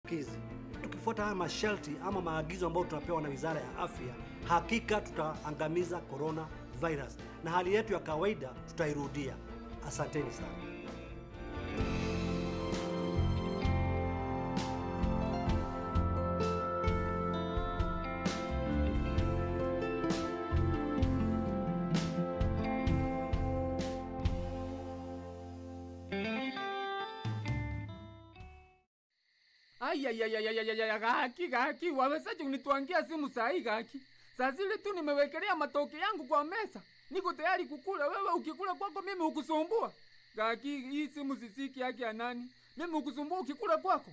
maambukizi. Tukifuata haya masharti ama maagizo ambayo tunapewa na Wizara ya Afya, hakika tutaangamiza corona virus na hali yetu ya kawaida tutairudia. Asanteni sana. Gaki, wawezaje unituangia simu sahi Gaki? Saa zile tu nimewekelea matoke yangu kwa meza. Niko tayari kukula, wewe ukikula kwako mimi ukusumbua. Gaki, hii simu sisiki yake ya nani? Mimi ukusumbua ukikula kwako.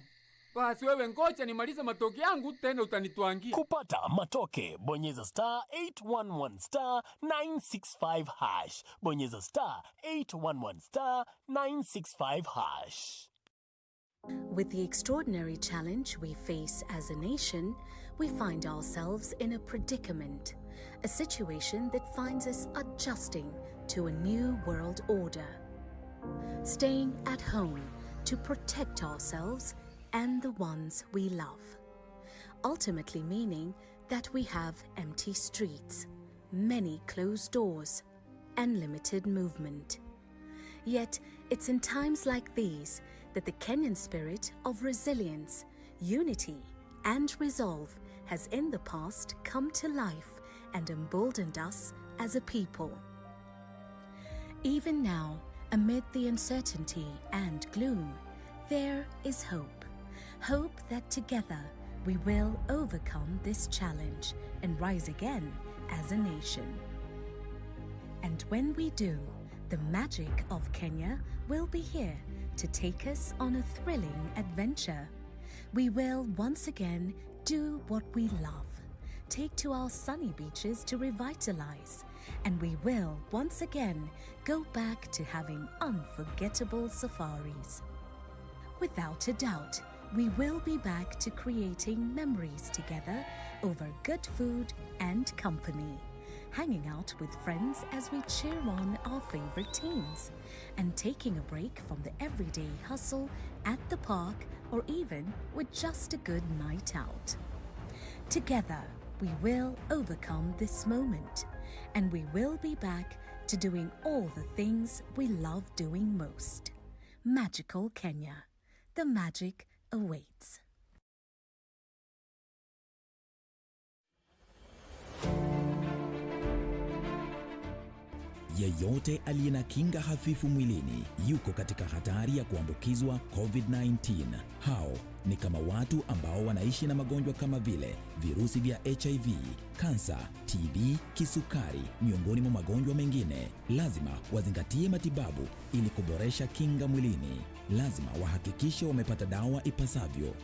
Basi wewe ngoja nimalize matoke yangu tena utanituangia. Kupata matoke, bonyeza *811 *965 #. Bonyeza *811 *965 #. With the extraordinary challenge we face as a nation, we find ourselves in a predicament, a situation that finds us adjusting to a new world order. Staying at home to protect ourselves and the ones we love. Ultimately meaning that we have empty streets, many closed doors, and limited movement. Yet, it's in times like these that the Kenyan spirit of resilience, unity, and resolve has in the past come to life and emboldened us as a people. Even now, amid the uncertainty and gloom, there is hope. Hope that together we will overcome this challenge and rise again as a nation. And when we do, the magic of Kenya will be here to take us on a thrilling adventure. We will once again do what we love, take to our sunny beaches to revitalize, and we will once again go back to having unforgettable safaris. Without a doubt, we will be back to creating memories together over good food and company, hanging out with friends as we cheer on our favorite teams, and taking a break from the everyday hustle at the park or even with just a good night out. Together, we will overcome this moment, and we will be back to doing all the things we love doing most. Magical Kenya. The magic awaits. Yeyote aliye na kinga hafifu mwilini yuko katika hatari ya kuambukizwa COVID-19. Hao ni kama watu ambao wanaishi na magonjwa kama vile virusi vya HIV, kansa, TB, kisukari, miongoni mwa magonjwa mengine. Lazima wazingatie matibabu ili kuboresha kinga mwilini. Lazima wahakikishe wamepata dawa ipasavyo.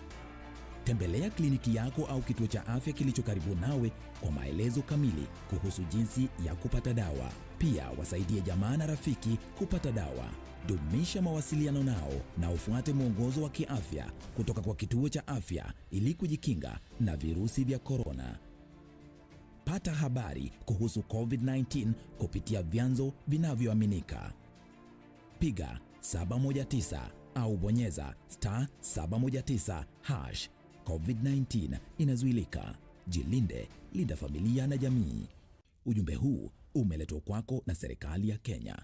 Tembelea kliniki yako au kituo cha afya kilicho karibu nawe kwa maelezo kamili kuhusu jinsi ya kupata dawa. Pia wasaidie jamaa na rafiki kupata dawa. Dumisha mawasiliano nao na ufuate mwongozo wa kiafya kutoka kwa kituo cha afya ili kujikinga na virusi vya korona. Pata habari kuhusu COVID-19 kupitia vyanzo vinavyoaminika. Piga 719 au bonyeza *719#. COVID-19 inazuilika. Jilinde, linda familia na jamii. Ujumbe huu umeletwa kwako na serikali ya Kenya.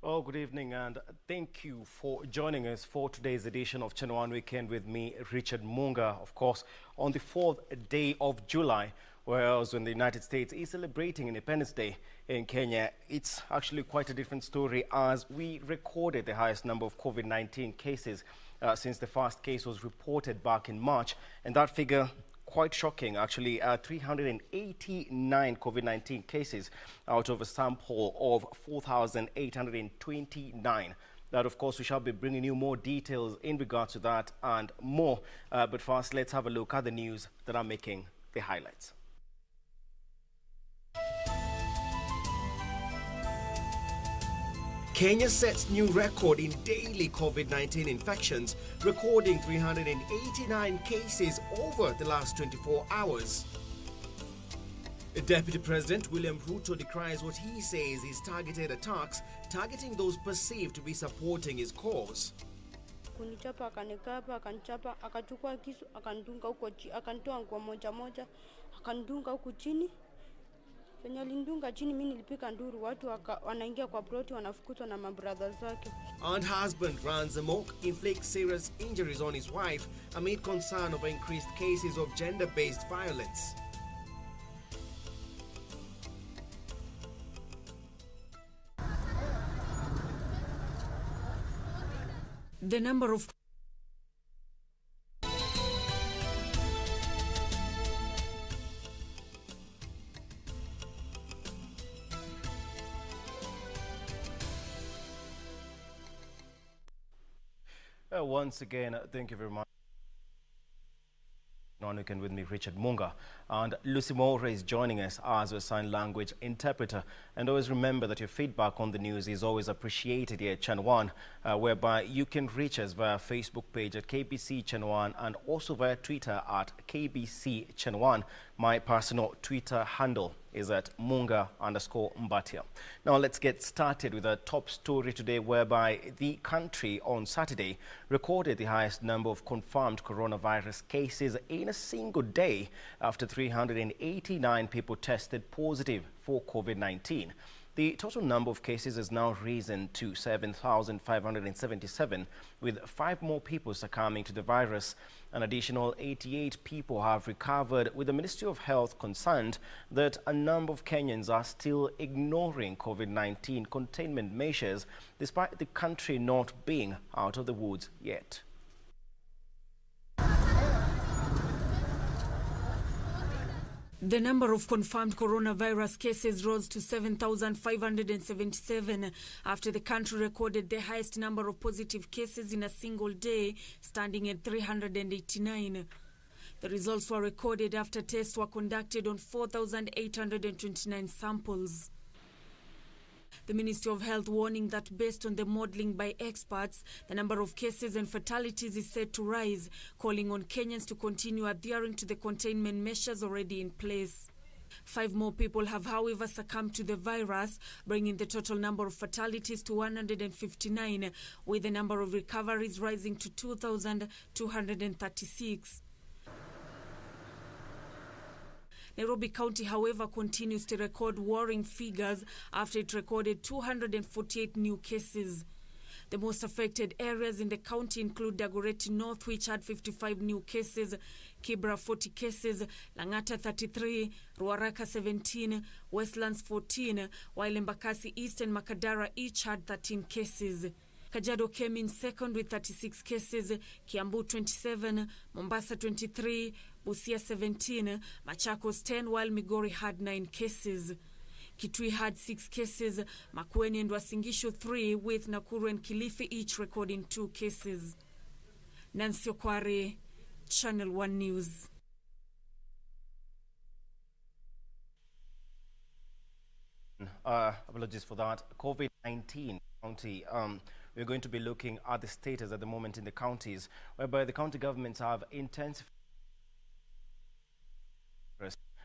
Oh, good evening, and thank you for joining us for today's edition of Channel One Weekend with me, Richard Munga. Of course, on the 4th day of July, Whereas when the United States is celebrating Independence Day in Kenya, it's actually quite a different story, as we recorded the highest number of COVID-19 cases since the first case was reported back in March. And that figure, quite shocking, actually, 389 COVID-19 cases out of a sample of 4,829. That, of course, we shall be bringing you more details in regards to that and more. But first, let's have a look at the news that are making the highlights. Kenya sets new record in daily COVID-19 infections, recording 389 cases over the last 24 hours. Deputy President William Ruto decries what he says is targeted attacks, targeting those perceived to be supporting his cause. Kunichapa, akanikapa, akanichapa, akachukua kisu, akandunga huko chini, akanitoa nguo moja moja, akandunga huko chini. Kwenye alindunga chini, mimi nilipika nduru, watu wanaingia kwa ploti, wanafukuzwa na mabrothers zake. And husband runs amok, inflicts serious injuries on his wife amid concern over increased cases of gender-based violence. The number of once again, thank you very much. On weekend with me, Richard Munga, and Lucy Moore is joining us as a sign language interpreter. And always remember that your feedback on the news is always appreciated here at Channel 1, whereby you can reach us via Facebook page at KBC Channel 1 and also via Twitter at KBC Channel 1. My personal Twitter handle is at Munga_Mbatia. Now let's get started with a top story today, whereby the country on Saturday recorded the highest number of confirmed coronavirus cases in a single day after 389 people tested positive for COVID-19. The total number of cases has now risen to 7,577, with 5 more people succumbing to the virus. An additional 88 people have recovered, with the Ministry of Health concerned that a number of Kenyans are still ignoring COVID-19 containment measures, despite the country not being out of the woods yet. The number of confirmed coronavirus cases rose to 7,577 after the country recorded the highest number of positive cases in a single day, standing at 389. The results were recorded after tests were conducted on 4,829 samples. The Ministry of Health warning that based on the modelling by experts, the number of cases and fatalities is set to rise, calling on Kenyans to continue adhering to the containment measures already in place. 5 more people have, however, succumbed to the virus, bringing the total number of fatalities to 159, with the number of recoveries rising to 2,236. Nairobi County, however, continues to record worrying figures after it recorded 248 new cases. The most affected areas in the county include Dagoretti North, which had 55 new cases, Kibra 40 cases, Langata 33, Ruaraka 17, Westlands 14, while Embakasi East and Makadara each had 13 cases. Kajiado came in second with 36 cases, Kiambu 27, Mombasa 23, Busia 17, Machakos 10, while Migori had 9 cases. Kitui had 6 cases, Makueni and Wasingishu 3, with Nakuru and Kilifi each recording 2 cases. Nancy Okware, Channel 1 News. Apologies for that. COVID-19 county. We're going to be looking at the status at the moment in the counties, whereby the county governments have intensified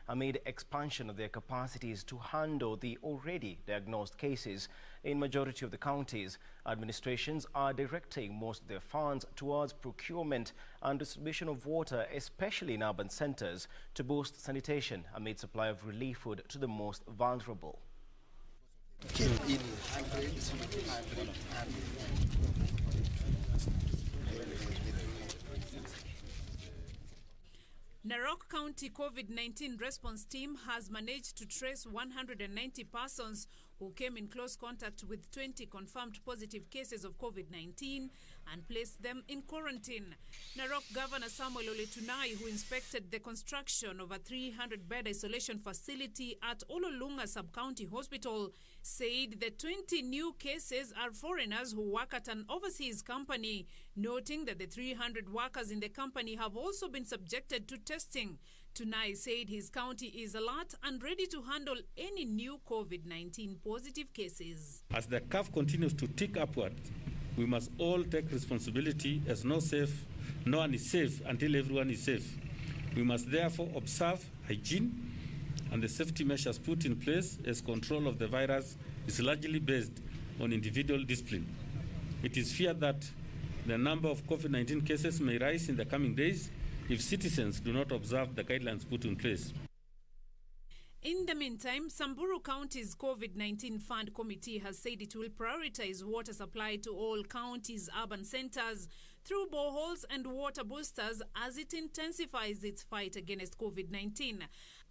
amid expansion of their capacities to handle the already diagnosed cases. In majority of the counties, administrations are directing most of their funds towards procurement and distribution of water, especially in urban centers, to boost sanitation amid supply of relief food to the most vulnerable. Narok County COVID-19 response team has managed to trace 190 persons who came in close contact with 20 confirmed positive cases of COVID-19 and placed them in quarantine. Narok Governor Samuel Ole Tunai, who inspected the construction of a 300-bed isolation facility at Ololunga Sub-County Hospital, said the 20 new cases are foreigners who work at an overseas company, noting that the 300 workers in the company have also been subjected to testing. Tunai said his county is alert and ready to handle any new COVID-19 positive cases. As the curve continues to tick upward, we must all take responsibility, as no one is safe until everyone is safe. We must therefore observe hygiene and the safety measures put in place, as control of the virus is largely based on individual discipline. It is feared that the number of COVID-19 cases may rise in the coming days if citizens do not observe the guidelines put in place. In the meantime, Samburu County's COVID-19 Fund Committee has said it will prioritize water supply to all counties' urban centers through boreholes and water boosters as it intensifies its fight against COVID-19.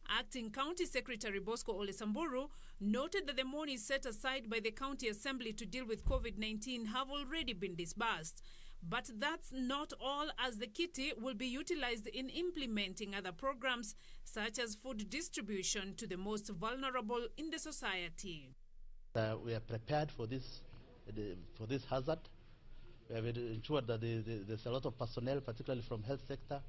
Acting County Secretary Bosco Ole Samburu noted that the money set aside by the County Assembly to deal with COVID-19 have already been disbursed. But that's not all, as the kitty will be utilized in implementing other programs such as food distribution to the most vulnerable in the society. We are prepared for this hazard. We have ensured that there's a lot of personnel, particularly from health sector.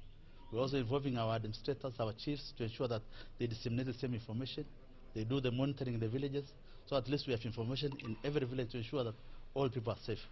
We're also involving our administrators, our chiefs, to ensure that they disseminate the same information. They do the monitoring in the villages, so at least we have information in every village to ensure that all people are safe.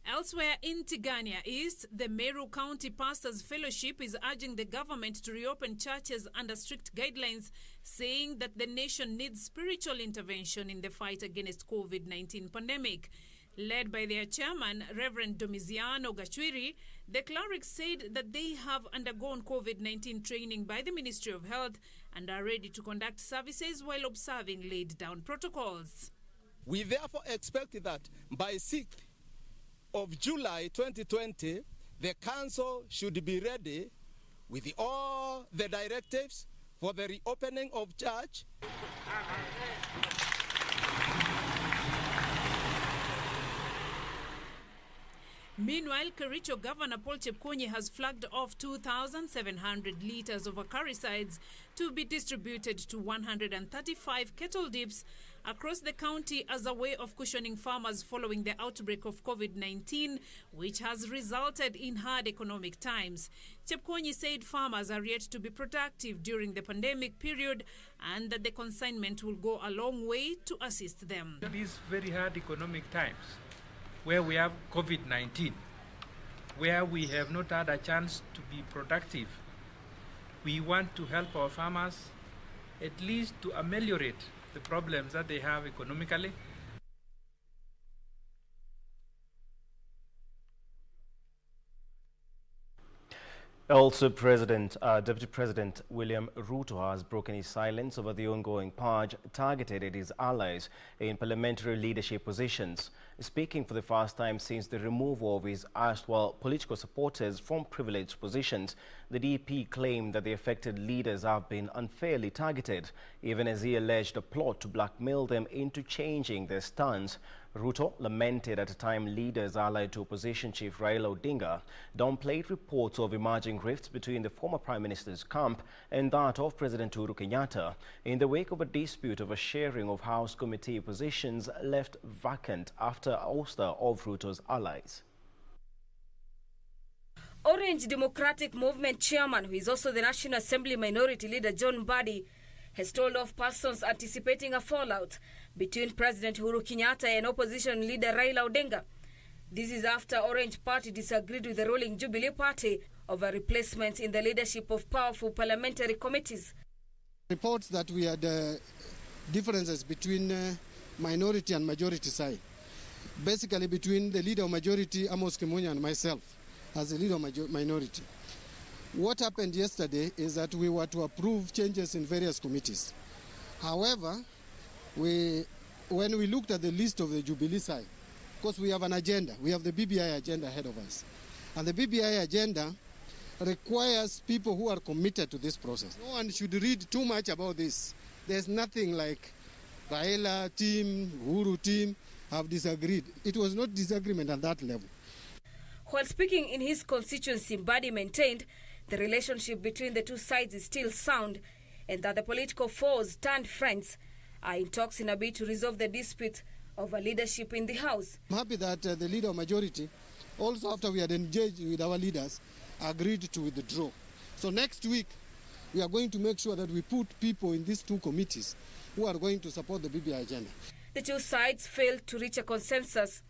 Elsewhere in Tigania East, the Meru County Pastors Fellowship is urging the government to reopen churches under strict guidelines, saying that the nation needs spiritual intervention in the fight against COVID-19 pandemic. Led by their chairman, Reverend Domiziano Gachwiri, the clerics said that they have undergone COVID-19 training by the Ministry of Health and are ready to conduct services while observing laid-down protocols. We therefore expect that by 6th of July 2020, the council should be ready with all the directives for the reopening of church. Meanwhile, Kericho Governor Paul Chepkonyi has flagged off 2,700 litres of acaricides to be distributed to 135 cattle dips across the county as a way of cushioning farmers following the outbreak of COVID-19, which has resulted in hard economic times. Chepkonyi said farmers are yet to be productive during the pandemic period and that the consignment will go a long way to assist them. These very hard economic times, where we have COVID-19, where we have not had a chance to be productive, we want to help our farmers at least to ameliorate the problems that they have economically. Also, Deputy President William Ruto has broken his silence over the ongoing purge targeted at his allies in parliamentary leadership positions. Speaking for the first time since the removal of his erstwhile political supporters from privileged positions, the DP claimed that the affected leaders have been unfairly targeted, even as he alleged a plot to blackmail them into changing their stance. Ruto lamented at a time leaders allied to opposition chief Raila Odinga downplayed reports of emerging rifts between the former Prime Minister's camp and that of President Uhuru Kenyatta in the wake of a dispute over sharing of House committee positions left vacant after ouster of Ruto's allies. Orange Democratic Movement chairman, who is also the National Assembly Minority Leader John Mbadi, has told of persons anticipating a fallout between President Uhuru Kenyatta and opposition leader Raila Odinga. This is after Orange Party disagreed with the ruling Jubilee Party over replacements in the leadership of powerful parliamentary committees. Reports that we had differences between minority and majority side. Basically between the leader of majority, Amos Kimunya, and myself as the leader of minority. What happened yesterday is that we were to approve changes in various committees. However, when we looked at the list of the Jubilee side, because we have an agenda. We have the BBI agenda ahead of us. And the BBI agenda requires people who are committed to this process. No one should read too much about this. There's nothing like Raila team, Uhuru team have disagreed. It was not disagreement at that level. While speaking in his constituency, Mbadi maintained the relationship between the two sides is still sound and that the political foes turned friends are in talks in a bid to resolve the dispute over leadership in the House. I'm happy that the leader of majority, also after we had engaged with our leaders, agreed to withdraw. So next week, we are going to make sure that we put people in these two committees who are going to support the BBI agenda. The two sides failed to reach a consensus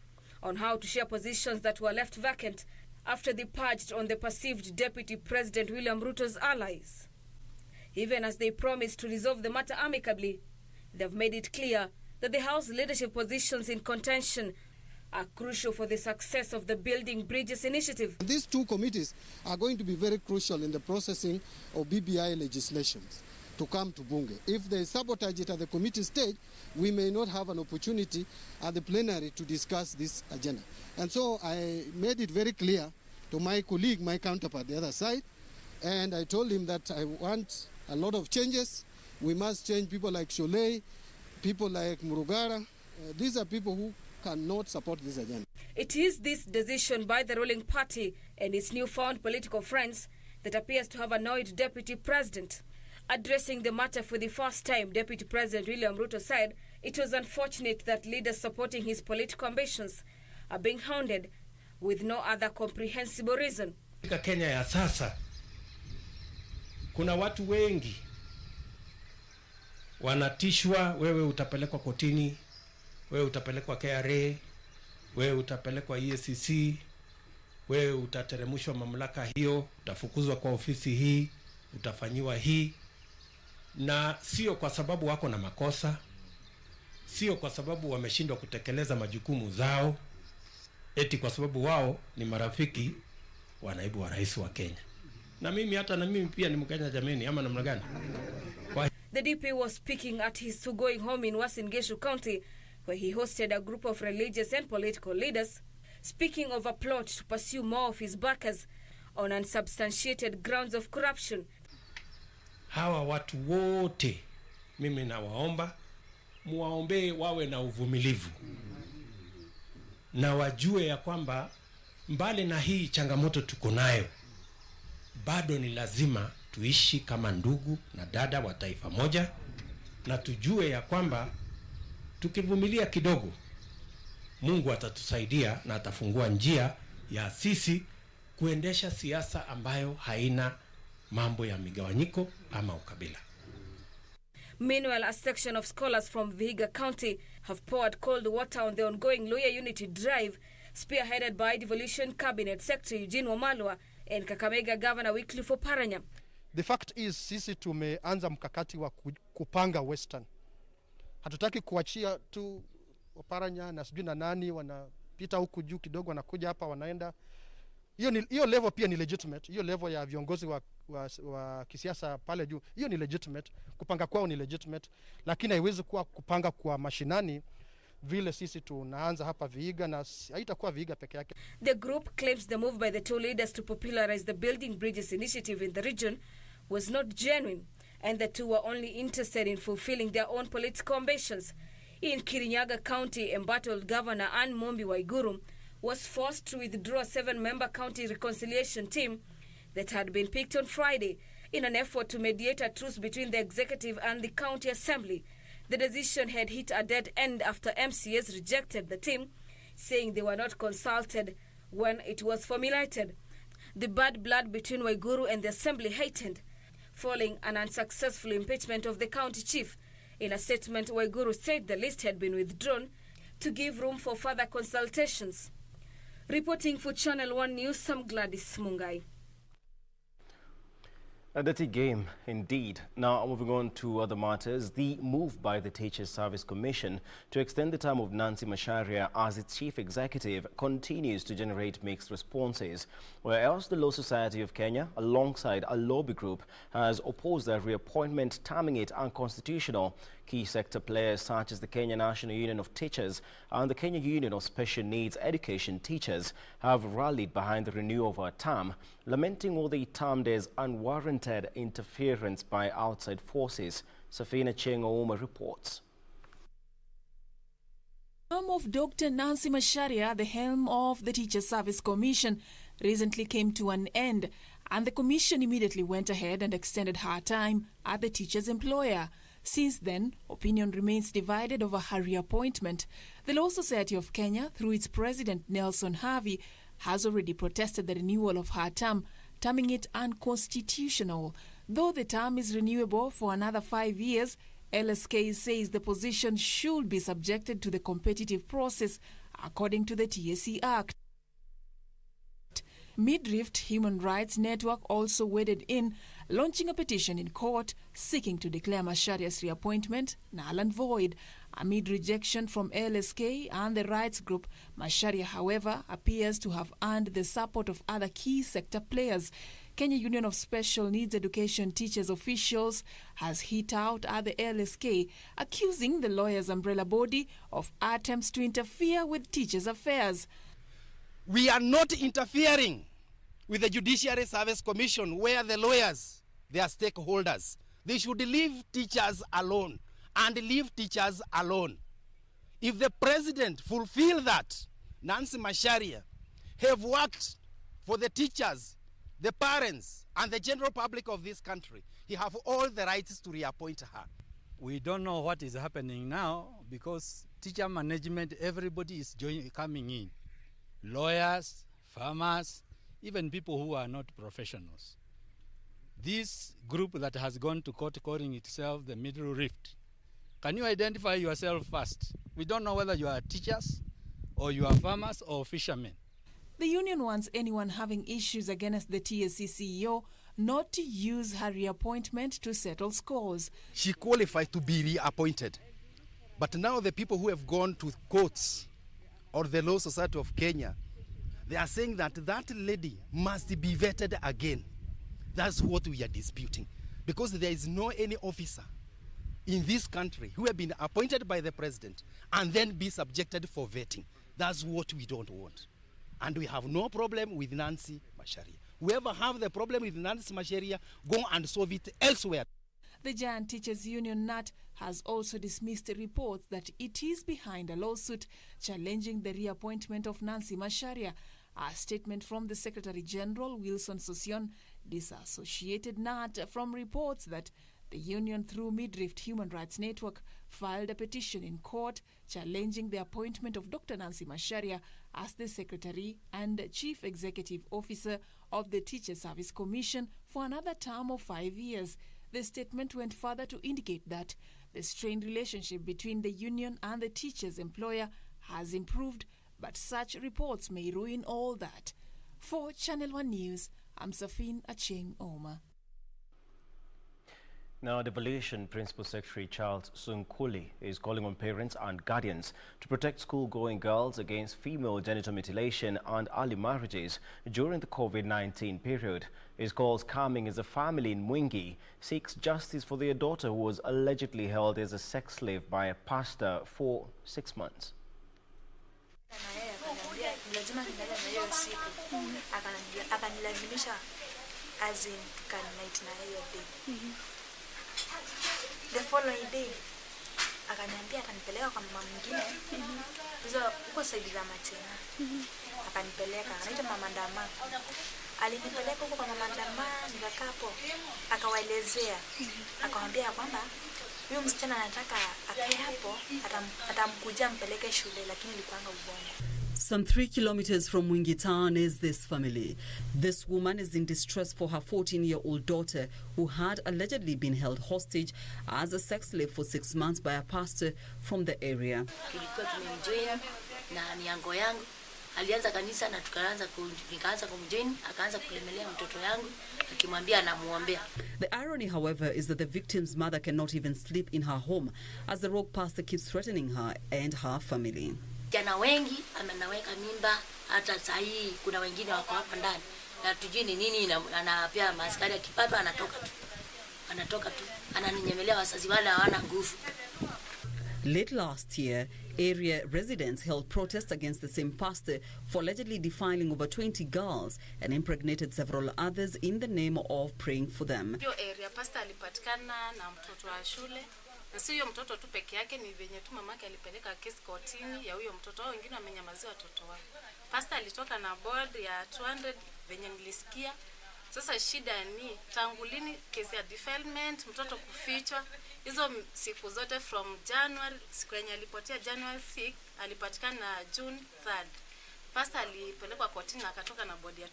on how to share positions that were left vacant after they purged on the perceived Deputy President William Ruto's allies. Even as they promised to resolve the matter amicably, they've made it clear that the House leadership positions in contention are crucial for the success of the Building Bridges initiative. These two committees are going to be very crucial in the processing of BBI legislations to come to Bunge. If they sabotage it at the committee stage, we may not have an opportunity at the plenary to discuss this agenda. And so I made it very clear to my colleague, my counterpart, the other side, and I told him that I want a lot of changes. We must change people like Sholei, people like Murugara. These are people who cannot support this agenda. It is this decision by the ruling party and its newfound political friends that appears to have annoyed Deputy President. Addressing the matter for the first time, Deputy President William Ruto said it was unfortunate that leaders supporting his political ambitions are being hounded with no other comprehensible reason. Katika Kenya ya sasa, kuna watu wengi wanatishwa, wewe utapelekwa kotini, wewe utapelekwa KRA, wewe utapelekwa EACC, wewe utateremshwa mamlaka hiyo, utafukuzwa kwa ofisi hii, utafanyiwa hii. Na sio kwa sababu wako na makosa, sio kwa sababu wameshindwa kutekeleza majukumu zao, eti kwa sababu wao ni marafiki wa naibu wa rais wa Kenya. Na mimi pia ni Mkenya jameni, ama namna gani? The DP was speaking at his going home in Uasin Gishu County, where he hosted a group of religious and political leaders, speaking of a plot to pursue more of his backers on unsubstantiated grounds of corruption. Hawa watu wote mimi nawaomba muwaombee wawe na uvumilivu na wajue ya kwamba mbali na hii changamoto tuko nayo, bado ni lazima tuishi kama ndugu na dada wa taifa moja, na tujue ya kwamba tukivumilia kidogo Mungu atatusaidia na atafungua njia ya sisi kuendesha siasa ambayo haina mambo ya migawanyiko ama ukabila. Meanwhile, a section of scholars from Vihiga County have poured cold water on the ongoing Luhya Unity Drive, spearheaded by Devolution Cabinet Secretary Eugene Wamalwa and Kakamega Governor Wycliffe Oparanya. The fact is sisi tumeanza mkakati wa kupanga Western. Hatutaki kuachia tu Oparanya na sijui na nani wanapita huku juu kidogo wanakuja hapa wanaenda. Hiyo level pia ni legitimate. Hiyo level ya viongozi wa kisiasa pale juu, hiyo ni legitimate. Kupanga kwao ni legitimate, lakini haiwezi kuwa kupanga kwa mashinani vile sisi tunaanza hapa Vihiga, na haitakuwa Vihiga peke yake. The group claims the move by the two leaders to popularize the Building Bridges initiative in the region was not genuine, and the two were only interested in fulfilling their own political ambitions. In Kirinyaga County, embattled Governor Ann Mombi Waiguru was forced to withdraw a 7-member county reconciliation team that had been picked on Friday in an effort to mediate a truce between the executive and the county assembly. The decision had hit a dead end after MCAs rejected the team, saying they were not consulted when it was formulated. The bad blood between Waiguru and the assembly heightened, following an unsuccessful impeachment of the county chief. In a statement, Waiguru said the list had been withdrawn to give room for further consultations. Reporting for Channel 1 News, I'm Gladys Mungai. A dirty game, indeed. Now, moving on to other matters, the move by the Teachers Service Commission to extend the term of Nancy Macharia as its chief executive continues to generate mixed responses. Whereas the Law Society of Kenya, alongside a lobby group, has opposed their reappointment, terming it unconstitutional. Key sector players such as the Kenya National Union of Teachers and the Kenya Union of Special Needs Education Teachers have rallied behind the renewal of her term, lamenting what they termed as unwarranted interference by outside forces. Safina Chengo reports. The term of Dr. Nancy Macharia at the helm of the Teachers Service Commission recently came to an end, and the Commission immediately went ahead and extended her time at the teacher's employer. Since then, opinion remains divided over her reappointment. The Law Society of Kenya, through its president Nelson Harvey, has already protested the renewal of her term, terming it unconstitutional. Though the term is renewable for another 5 years, LSK says the position should be subjected to the competitive process according to the TSC Act. Midrift Human Rights Network also waded in, launching a petition in court seeking to declare Macharia's reappointment null and void. Amid rejection from LSK and the rights group, Macharia, however, appears to have earned the support of other key sector players. Kenya Union of Special Needs Education Teachers officials has hit out at the LSK, accusing the lawyers' umbrella body of attempts to interfere with teachers' affairs. We are not interfering with the Judiciary Service Commission, where the lawyers, they are stakeholders. They should leave teachers alone and leave teachers alone. If the president fulfill that, Nancy Macharia have worked for the teachers, the parents, and the general public of this country. He have all the rights to reappoint her. We don't know what is happening now because teacher management, everybody is coming in. Lawyers, farmers, even people who are not professionals. This group that has gone to court calling itself the Middle Rift. Can you identify yourself first? We don't know whether you are teachers or you are farmers or fishermen. The union wants anyone having issues against the TSC CEO not to use her reappointment to settle scores. She qualified to be reappointed. But now the people who have gone to courts or the Law Society of Kenya, they are saying that that lady must be vetted again. That's what we are disputing. Because there is no any officer in this country who have been appointed by the president and then be subjected for vetting. That's what we don't want. And we have no problem with Nancy Macharia. Whoever have the problem with Nancy Macharia, go and solve it elsewhere. The Giant Teachers Union NAT has also dismissed reports that it is behind a lawsuit challenging the reappointment of Nancy Macharia. A statement from the Secretary General, Wilson Sossion, disassociated NAT from reports that the union, through Midrift Human Rights Network, filed a petition in court challenging the appointment of Dr. Nancy Macharia as the Secretary and Chief Executive Officer of the Teachers Service Commission for another term of 5 years. The statement went further to indicate that the strained relationship between the union and the teacher's employer has improved, but such reports may ruin all that. For Channel 1 News, I'm Safin Acheng Oma. Now, Devolution Principal Secretary Charles Sunkuli is calling on parents and guardians to protect school-going girls against female genital mutilation and early marriages during the COVID-19 period. His calls coming as a family in Munga seeks justice for their daughter who was allegedly held as a sex slave by a pastor for 6 months. The following day, akaniambia atanipeleka kwa mama mwingine. Hizo uko saidi za Matena. Akanipeleka, anaitwa Mama Ndama. Alinipeleka huko kwa Mama Ndama, nikakaa hapo. Akawaelezea, akamwambia kwamba huyu msichana anataka akae hapo, atamkuja mpeleke shule, lakini ilikuanga ubongo. Some 3 kilometers from Munga town is this family. This woman is in distress for her 14-year-old daughter who had allegedly been held hostage as a sex slave for 6 months by a pastor from the area. Tulikuwa tumemjoin na miango yangu alianza kanisa na nikaanza kumjoin, akaanza kulemelea mtoto yangu akimwambia anamuombea. The irony, however, is that the victim's mother cannot even sleep in her home as the rogue pastor keeps threatening her and her family. Jana wengi amenaweka mimba, hata saa hii kuna wengine wako hapa ndani na tujui ni nini, anapea maskari akipata anatoka tu ananinyemelea wazazi wale hawana nguvu. Late last year, area residents held protests against the same pastor for allegedly defiling over 20 girls and impregnated several others in the name of praying for them. Hiyo area pastor alipatikana na mtoto wa shule, na si huyo mtoto tu peke yake, ni venye tu mamake alipeleka kesi kotini ya huyo mtoto, wao wengine wamenyamazia watoto wao. Pastor alitoka na board ya 200 venye nilisikia. Sasa shida ni tangu lini kesi ya defilement, mtoto kufichwa? Hizo siku zote from January, siku yenye alipotea January 6, alipatikana na June 3rd. Pastor alipelekwa kotini na akatoka na bodi ya 200.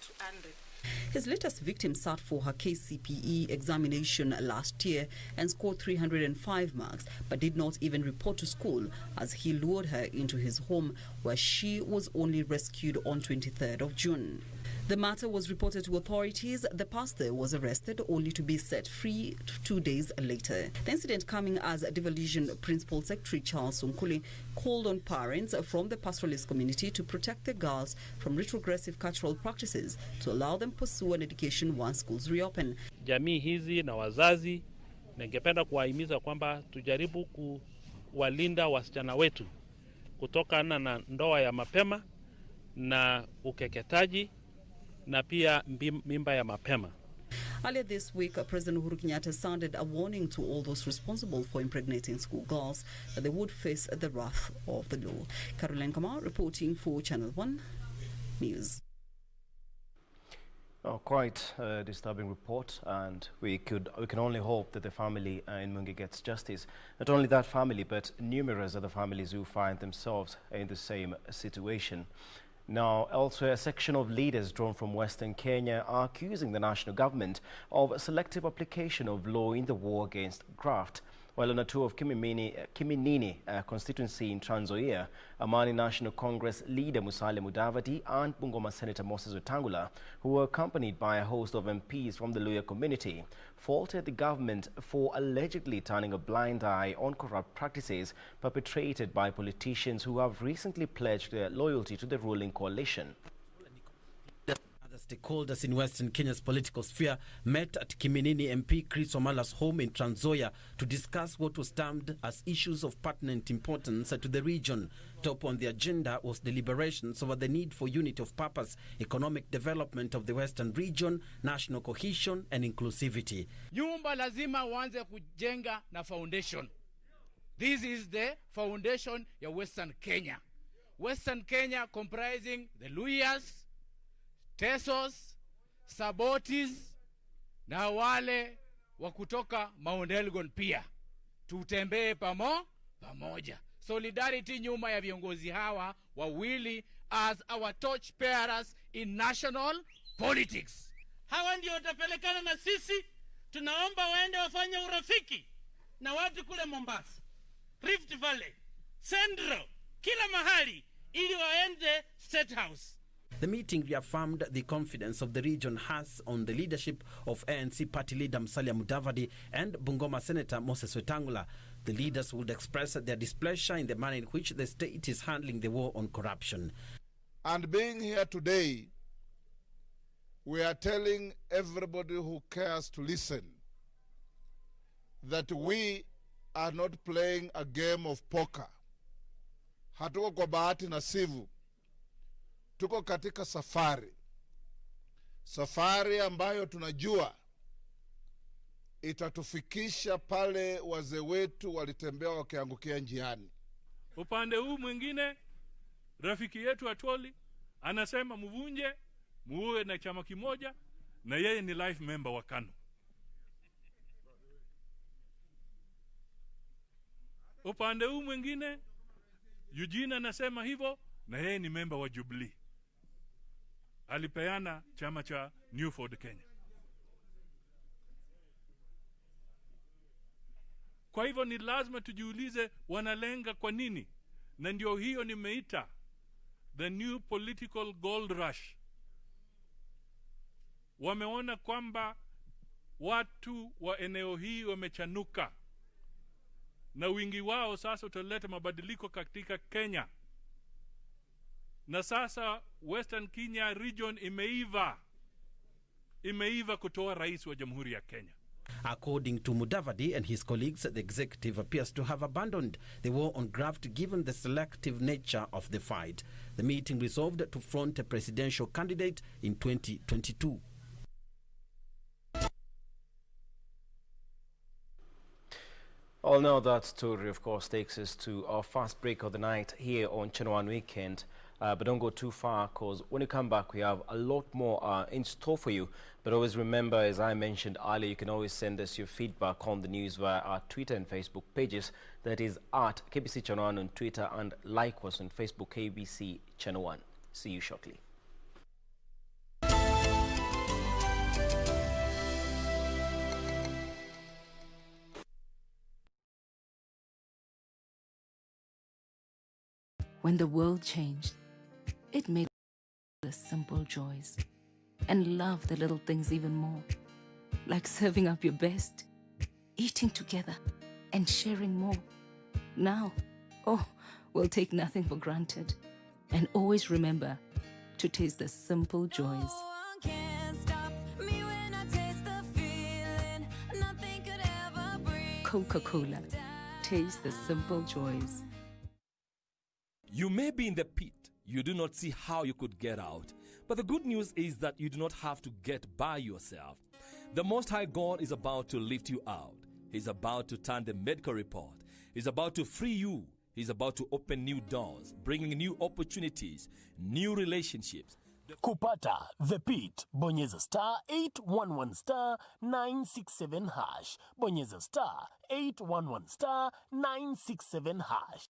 His latest victim sat for her KCPE examination last year and scored 305 marks, but did not even report to school as he lured her into his home, where she was only rescued on 23rd of June. The matter was reported to authorities. The pastor was arrested only to be set free 2 days later. The incident coming as Devolution Principal Secretary Charles Sunkuli called on parents from the pastoralist community to protect their girls from retrogressive cultural practices to allow them pursue an education once schools reopen. Jamii hizi na wazazi, ningependa kuwahimiza kwamba tujaribu kuwalinda wasichana wetu kutokana na ndoa ya mapema na ukeketaji na pia mimba ya mapema. Earlier this week, President Uhuru Kenyatta sounded a warning to all those responsible for impregnating schoolgirls that they would face the wrath of the law. Caroline Kamau reporting for Channel 1 News. Oh, quite a disturbing report, and we can only hope that the family in Munga gets justice. Not only that family, but numerous other families who find themselves in the same situation. Now, elsewhere, a section of leaders drawn from Western Kenya are accusing the national government of selective application of law in the war against graft. While on a tour of Kiminini constituency in Trans Nzoia, Amani National Congress leader Musalia Mudavadi and Bungoma Senator Moses Wetangula, who were accompanied by a host of MPs from the Luhya community, faulted the government for allegedly turning a blind eye on corrupt practices perpetrated by politicians who have recently pledged their loyalty to the ruling coalition. Stakeholders in Western Kenya's political sphere met at Kiminini MP Chris Omala's home in Trans Nzoia to discuss what was termed as issues of pertinent importance to the region. Top on the agenda was deliberations over the need for unity of purpose, economic development of the Western region, national cohesion and inclusivity. Nyumba lazima uanze kujenga na foundation. This is the foundation ya Western Kenya. Western Kenya comprising the Luhyas, Tesos, Sabotis na wale wa kutoka Mount Elgon pia. Tutembee pamoja. Solidarity nyuma ya viongozi hawa wawili as our torch bearers in national politics. Hawa ndio watapelekana na sisi. Tunaomba waende wafanye urafiki na watu kule Mombasa, Rift Valley, Central, kila mahali ili waende State House. The meeting reaffirmed the confidence of the region has on the leadership of ANC party leader Musalia Mudavadi and Bungoma Senator Moses Wetangula. The leaders would express their displeasure in the manner in which the state is handling the war on corruption. And being here today, we are telling everybody who cares to listen that we are not playing a game of poker. Hatuko kwa bahati nasibu. Tuko katika safari ambayo tunajua itatufikisha pale wazee wetu walitembea wakiangukia njiani. Upande huu mwingine rafiki yetu Atwoli anasema mvunje muwe na chama kimoja, na yeye ni life member wa KANU. Upande huu mwingine Eugene anasema hivyo, na yeye ni member wa Jubilee. Alipeana chama cha New Ford Kenya. Kwa hivyo ni lazima tujiulize wanalenga kwa nini, na ndio hiyo nimeita the new political gold rush. Wameona kwamba watu wa eneo hii wamechanuka, na wingi wao sasa utaleta mabadiliko katika Kenya. Na sasa Western Kenya region imeiva kutoa rais wa Jamhuri ya Kenya. According to Mudavadi and his colleagues, the executive appears to have abandoned the war on graft given the selective nature of the fight. The meeting resolved to front a presidential candidate in 2022. Well, now that story, of course, takes us to our first break of the night here on Channel One Weekend. But don't go too far, because when you come back, we have a lot more in store for you. But always remember, as I mentioned earlier, you can always send us your feedback on the news via our Twitter and Facebook pages. That is at KBC Channel One on Twitter, and like us on Facebook, KBC Channel One. See you shortly. When the world changed, it made the simple joys and love the little things even more, like serving up your best, eating together, and sharing more. Now, we'll take nothing for granted, and always remember to taste the simple joys. Coca-Cola, taste the simple joys. You may be in the pit. You do not see how you could get out. But the good news is that you do not have to get by yourself. The Most High God is about to lift you out. He's about to turn the medical report. He's about to free you. He's about to open new doors, bringing new opportunities, new relationships. Kupata the pit, bonyeza star 811 star 967 hash. Bonyeza star 811 star 967 hash.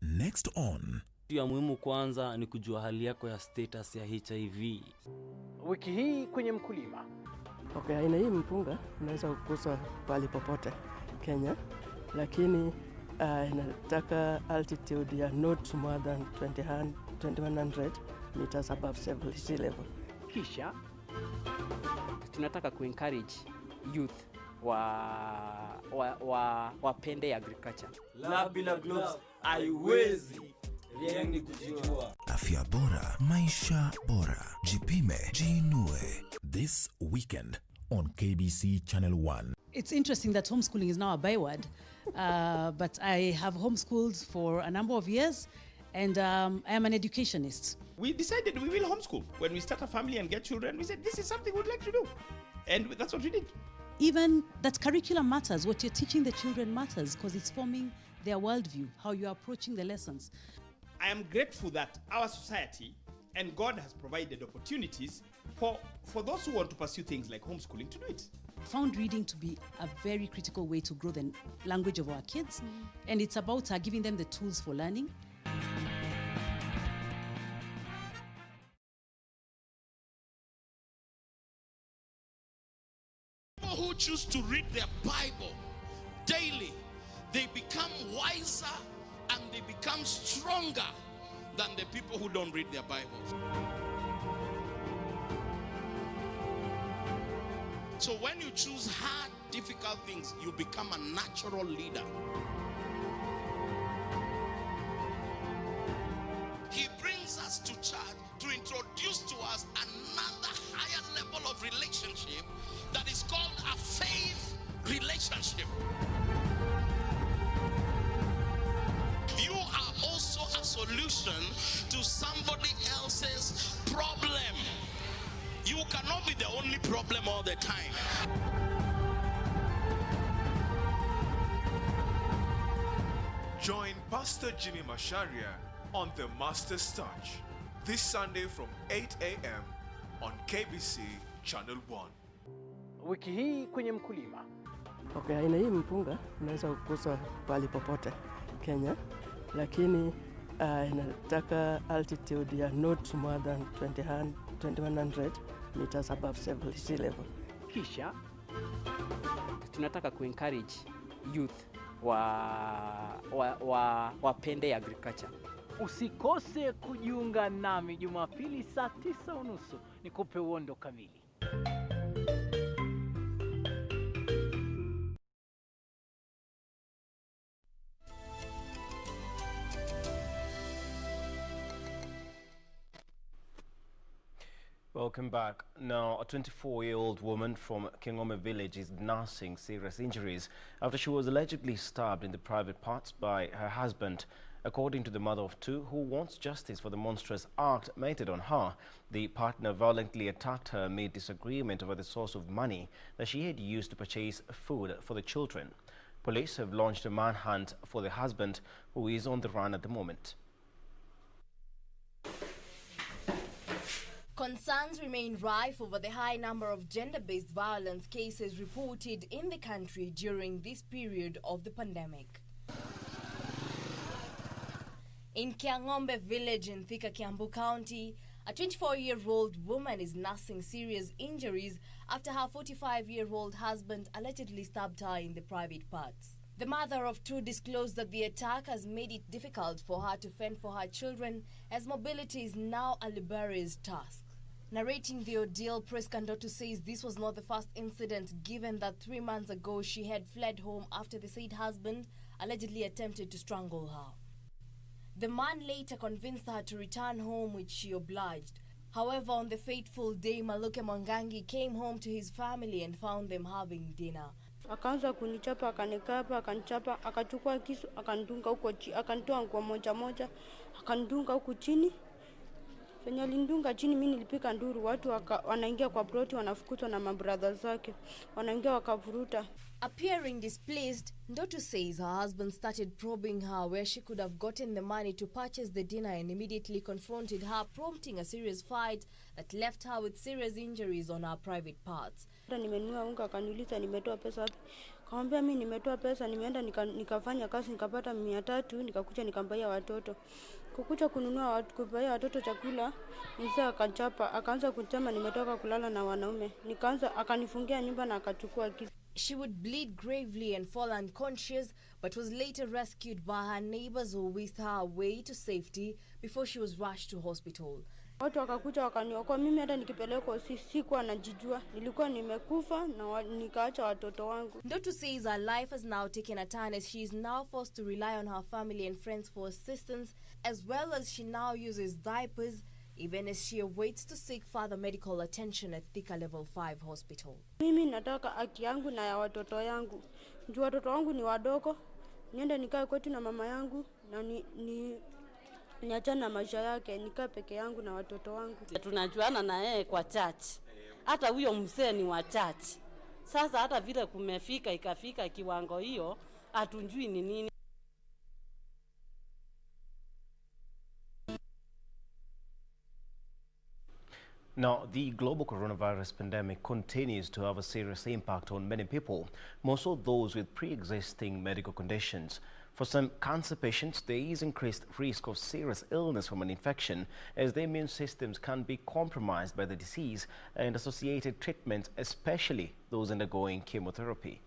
Next on. Ya muhimu kwanza ni kujua hali yako ya status ya HIV. Wiki hii kwenye mkulima. Okay, aina hii mpunga unaweza kukuza pali popote Kenya, lakini inataka altitude ya not more than 2100 meters above sea level. Kisha tunataka kuencourage youth wapende agriculture. La bila gloves haiwezi. Rieni kujua. Afya bora, maisha bora. Jipime, jiinue. This weekend on KBC Channel 1. It's interesting that homeschooling is now a byword, but I have homeschooled for a number of years, and I am an educationist. We decided we will homeschool. When we start a family and get children, we said this is something we'd like to do. And that's what we did. Even that curriculum matters. What you're teaching the children matters because it's forming their worldview, how you're approaching the lessons. I am grateful that our society and God has provided opportunities for those who want to pursue things like homeschooling to do it. Found reading to be a very critical way to grow the language of our kids, and it's about giving them the tools for learning. People who choose to read their Bible daily, they become wiser and they become stronger than the people who don't read their Bibles. So when you choose hard, difficult things, you become a natural leader. He brings us to church to introduce to us another higher level of relationship that is called a faith relationship. You are also a solution to somebody else's problem. You cannot be the only problem all the time. Join Pastor Jimmy Masharia on The Master's Touch this Sunday from 8 a.m. on KBC Channel 1. Wiki hii kwenye mkulima. Okay, aina hii mpunga unaweza kukuza pali popote Kenya, lakini inataka altitude ya not more than 2100 meters above sea level. Kisha tunataka kuencourage youth wapende agriculture. Usikose kujiunga nami Jumapili saa 9:30 nikupe uondo kamili. Welcome back. Now, a 24-year-old woman from Kingome village is nursing serious injuries after she was allegedly stabbed in the private parts by her husband. According to the mother of two, who wants justice for the monstrous act meted on her, the partner violently attacked her amid disagreement over the source of money that she had used to purchase food for the children. Police have launched a manhunt for the husband, who is on the run at the moment. Concerns remain rife over the high number of gender-based violence cases reported in the country during this period of the pandemic. In Kiangombe village in Thika, Kiambu County, a 24-year-old woman is nursing serious injuries after her 45-year-old husband allegedly stabbed her in the private parts. The mother of two disclosed that the attack has made it difficult for her to fend for her children, as mobility is now a laborious task. Narrating the ordeal, Press Kandoto says this was not the first incident, given that 3 months ago she had fled home after the said husband allegedly attempted to strangle her. The man later convinced her to return home, which she obliged. However, on the fateful day, Maluke Mwangangi came home to his family and found them having dinner. Akaanza kunichapa, akanikapa, akanichapa, akachukua kisu, akandunga huko chini, akanitoa nguo moja moja, akandunga huko chini. Fenya lindunga chini, mimi nilipika nduru, watu wanaingia kwa ploti, wanafukuzwa na mabradha zake, wanaingia wakavuruta. Appearing displeased, Ndoto says her husband started probing her where she could have gotten the money to purchase the dinner and immediately confronted her, prompting a serious fight that left her with serious injuries on her private parts. Nimenunua unga, akaniuliza nimetoa pesa wapi. Kaambia mimi nimetoa pesa, nimeenda nikafanya kazi nikapata 300, nikakuja nikambaia watoto. Kukuja kununua kubaia watoto chakula, mzee akachapa, akaanza kuchama nimetoka kulala na wanaume. Nikaanza akanifungia nyumba na akachukua kisu. She would bleed gravely and fall unconscious, but was later rescued by her neighbors who whisked her away to safety before she was rushed to hospital. Watu wakakuja wakaniokoa, mimi hata nikipelekwa sikuwa najijua, nilikuwa nimekufa na nikaacha watoto wangu. Ndoto says her life has now taken a turn as she is now forced to rely on her family and friends for assistance, as well as she now uses diapers, even as she awaits to seek further medical attention at Thika Level 5 Hospital. Mimi nataka haki yangu na ya watoto yangu. Njoo watoto wangu ni wadogo, niende nikae kwetu na mama yangu na niachane na maisha yake, nikae peke yangu na watoto wangu. Tunajuana na yeye kwa church. Hata huyo mzee ni wa church. Sasa hata vile ikafika kiwango hiyo, hatunjui ni nini. Now, the global coronavirus pandemic continues to have a serious impact on many people, more so those with pre-existing medical conditions. For some cancer patients, there is increased risk of serious illness from an infection, as their immune systems can be compromised by the disease and associated treatments, especially those undergoing chemotherapy.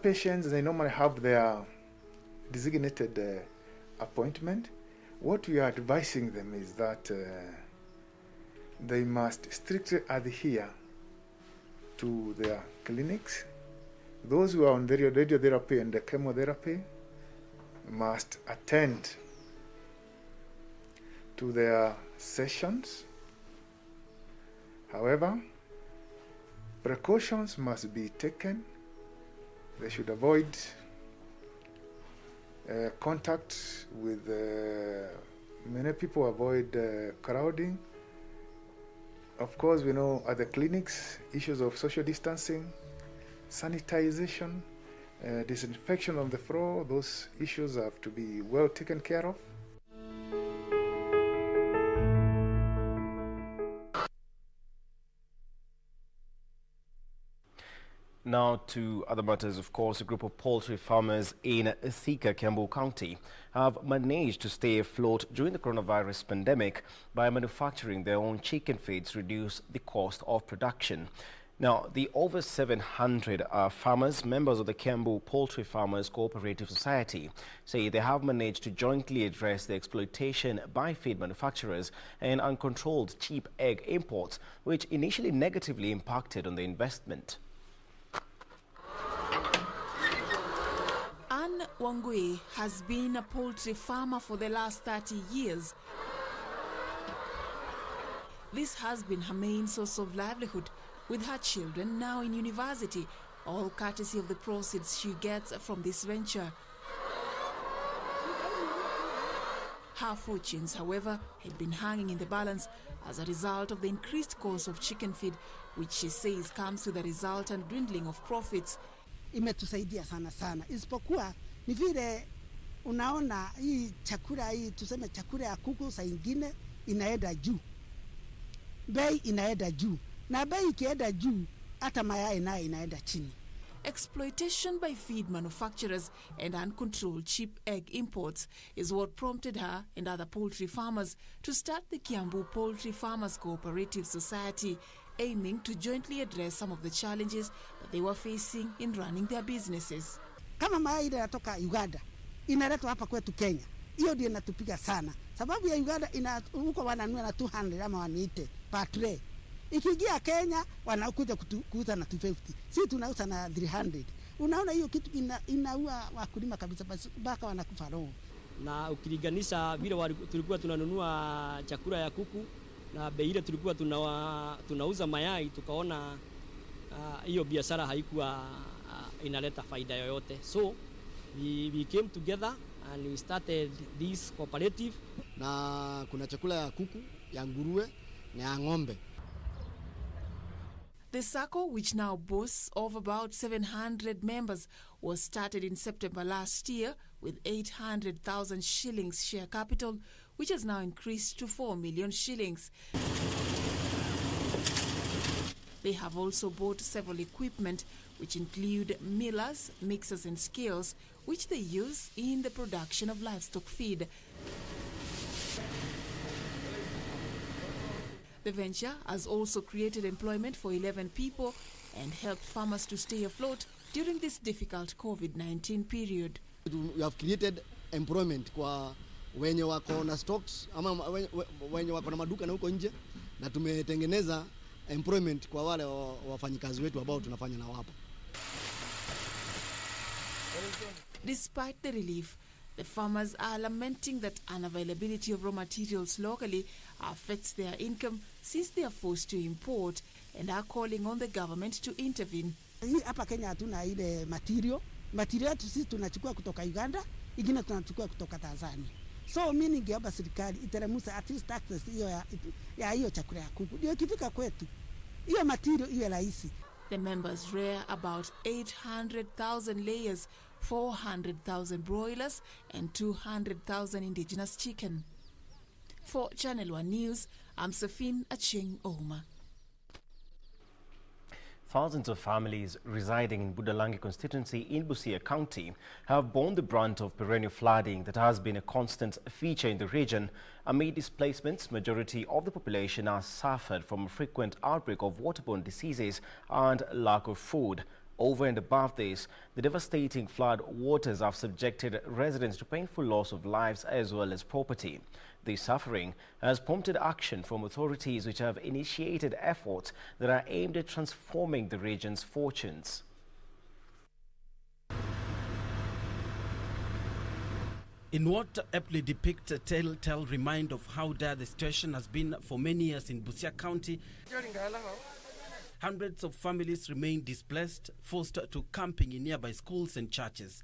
Patients, they normally have their designated appointment. What we are advising them is that they must strictly adhere to their clinics. Those who are on the radiotherapy and the chemotherapy must attend to their sessions. However, precautions must be taken. They should avoid contact with many people, avoid crowding. Of course, we know at the clinics, issues of social distancing, sanitization, disinfection on the floor, those issues have to be well taken care of. Now to other matters. Of course, a group of poultry farmers in Thika, Kiambu County have managed to stay afloat during the coronavirus pandemic by manufacturing their own chicken feeds to reduce the cost of production. Now, the over 700 farmers, members of the Kiambu Poultry Farmers Cooperative Society, say they have managed to jointly address the exploitation by feed manufacturers and uncontrolled cheap egg imports, which initially negatively impacted on the investment. Anne Wangui has been a poultry farmer for the last 30 years. This has been her main source of livelihood, with her children now in university, all courtesy of the proceeds she gets from this venture. Her fortunes, however, had been hanging in the balance as a result of the increased cost of chicken feed, which she says comes with a resultant dwindling of profits. Imetusaidia sana, isipokuwa ni vile unaona hii chakula hii, tuseme chakula ya kuku saa ingine inaenda juu, bei inaenda juu, na bei ikienda juu hata mayai nayo inaenda chini. Exploitation by feed manufacturers and uncontrolled cheap egg imports is what prompted her and other poultry farmers to start the Kiambu Poultry Farmers Cooperative Society, aiming to jointly address some of the challenges that they were facing in running their businesses. Kama mayai ile inatoka Uganda inaletwa hapa kwetu Kenya, hiyo ndio inatupiga sana. Sababu ya Uganda huko wananunua na 200 ama 180 per tray. Ikiingia Kenya wanakuja kuuza na 250. Sisi tunauza na 300. Unaona hiyo kitu inaua wakulima kabisa, mpaka wanakufa roho. Na ukilinganisha vile tulikuwa tunanunua chakula ya kuku na bei ile tulikuwa tunauza mayai, tukaona hiyo biashara haikuwa inaleta faida yoyote. So we came together and we started this cooperative. Na kuna chakula ya kuku, ya nguruwe na ya ng'ombe. The SACCO, which now boasts of about 700 members, was started in September last year with 800,000 shillings share capital, which has now increased to 4 million shillings. They have also bought several equipment, which include millers, mixers and scales, which they use in the production of livestock feed. The venture has also created employment for 11 people and helped farmers to stay afloat during this difficult COVID-19 period. We have created employment kwa wenye wako na stocks ama wenye wako na maduka na huko nje, na tumetengeneza employment kwa wale wafanyikazi wetu ambao tunafanya nao hapa. Despite the relief, the farmers are lamenting that unavailability of raw materials locally affects their income since they are forced to import, and are calling on the government to intervene. Hapa Kenya hatuna ile material yetu sisi tunachukua kutoka Uganda, ingine tunachukua kutoka Tanzania. So mimi ningeomba serikali iteremsha at least taxes hiyo chakula ya kuku, ndio ikifika kwetu hiyo material iwe rahisi. The members rear about 800,000 layers, 400,000 broilers and 200,000 indigenous chicken. For Channel 1 News, I'm Safin Acheng Oma. Thousands of families residing in Budalangi constituency in Busia County have borne the brunt of perennial flooding that has been a constant feature in the region. Amid displacements, majority of the population has suffered from a frequent outbreak of waterborne diseases and lack of food. Over and above this, the devastating flood waters have subjected residents to painful loss of lives as well as property. This suffering has prompted action from authorities which have initiated efforts that are aimed at transforming the region's fortunes. In what aptly depicts a telltale reminder of how dire the situation has been for many years in Busia County, hundreds of families remain displaced, forced to camping in nearby schools and churches.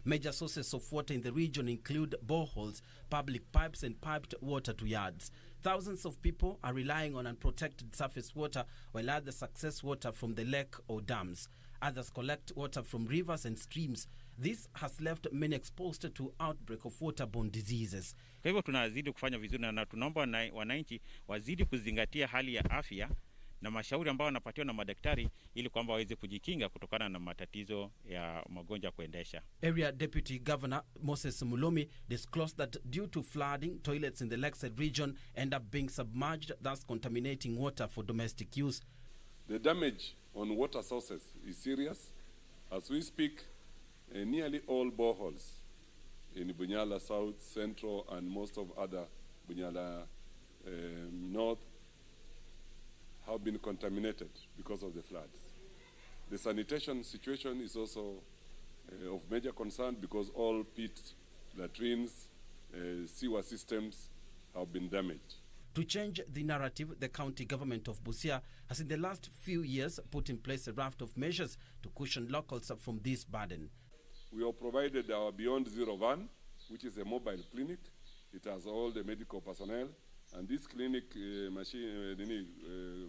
Major sources of water in the region include boreholes, public pipes and piped water to yards. Thousands of people are relying on unprotected surface water, while others access water from the lake or dams. Others collect water from rivers and streams. This has left many exposed to outbreak of waterborne diseases. Kwa hivyo tunazidi kufanya vizuri na tunaomba wananchi wazidi kuzingatia hali ya afya na mashauri ambao wanapatiwa na madaktari ili kwamba waweze kujikinga kutokana na matatizo ya magonjwa kuendesha. Area Deputy Governor Moses Mulomi disclosed that due to flooding, toilets in the lakeside region end up being submerged, thus contaminating water for domestic use. The damage on water sources is serious. As we speak, nearly all boreholes in Bunyala South, Central, and most of other Bunyala North have been contaminated because of the floods. The sanitation situation is also of major concern because all pit, latrines, sewer systems have been damaged. To change the narrative, the county government of Busia has in the last few years put in place a raft of measures to cushion locals from this burden. We have provided our Beyond Zero van, which is a mobile clinic. It has all the medical personnel, and this clinic,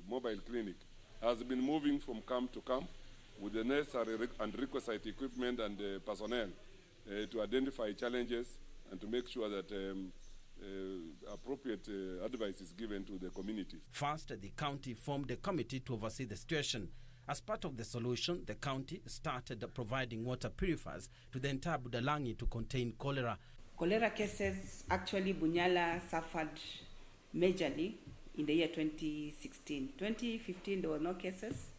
mobile clinic, has been moving from camp to camp with the necessary and requisite equipment and personnel to identify challenges and to make sure that appropriate advice is given to the communities. First, the county formed a committee to oversee the situation. As part of the solution, the county started providing water purifiers to the entire Budalangi to contain cholera. Cholera cases, actually Bunyala suffered majorly in the year 2016. 2015 there were no cases.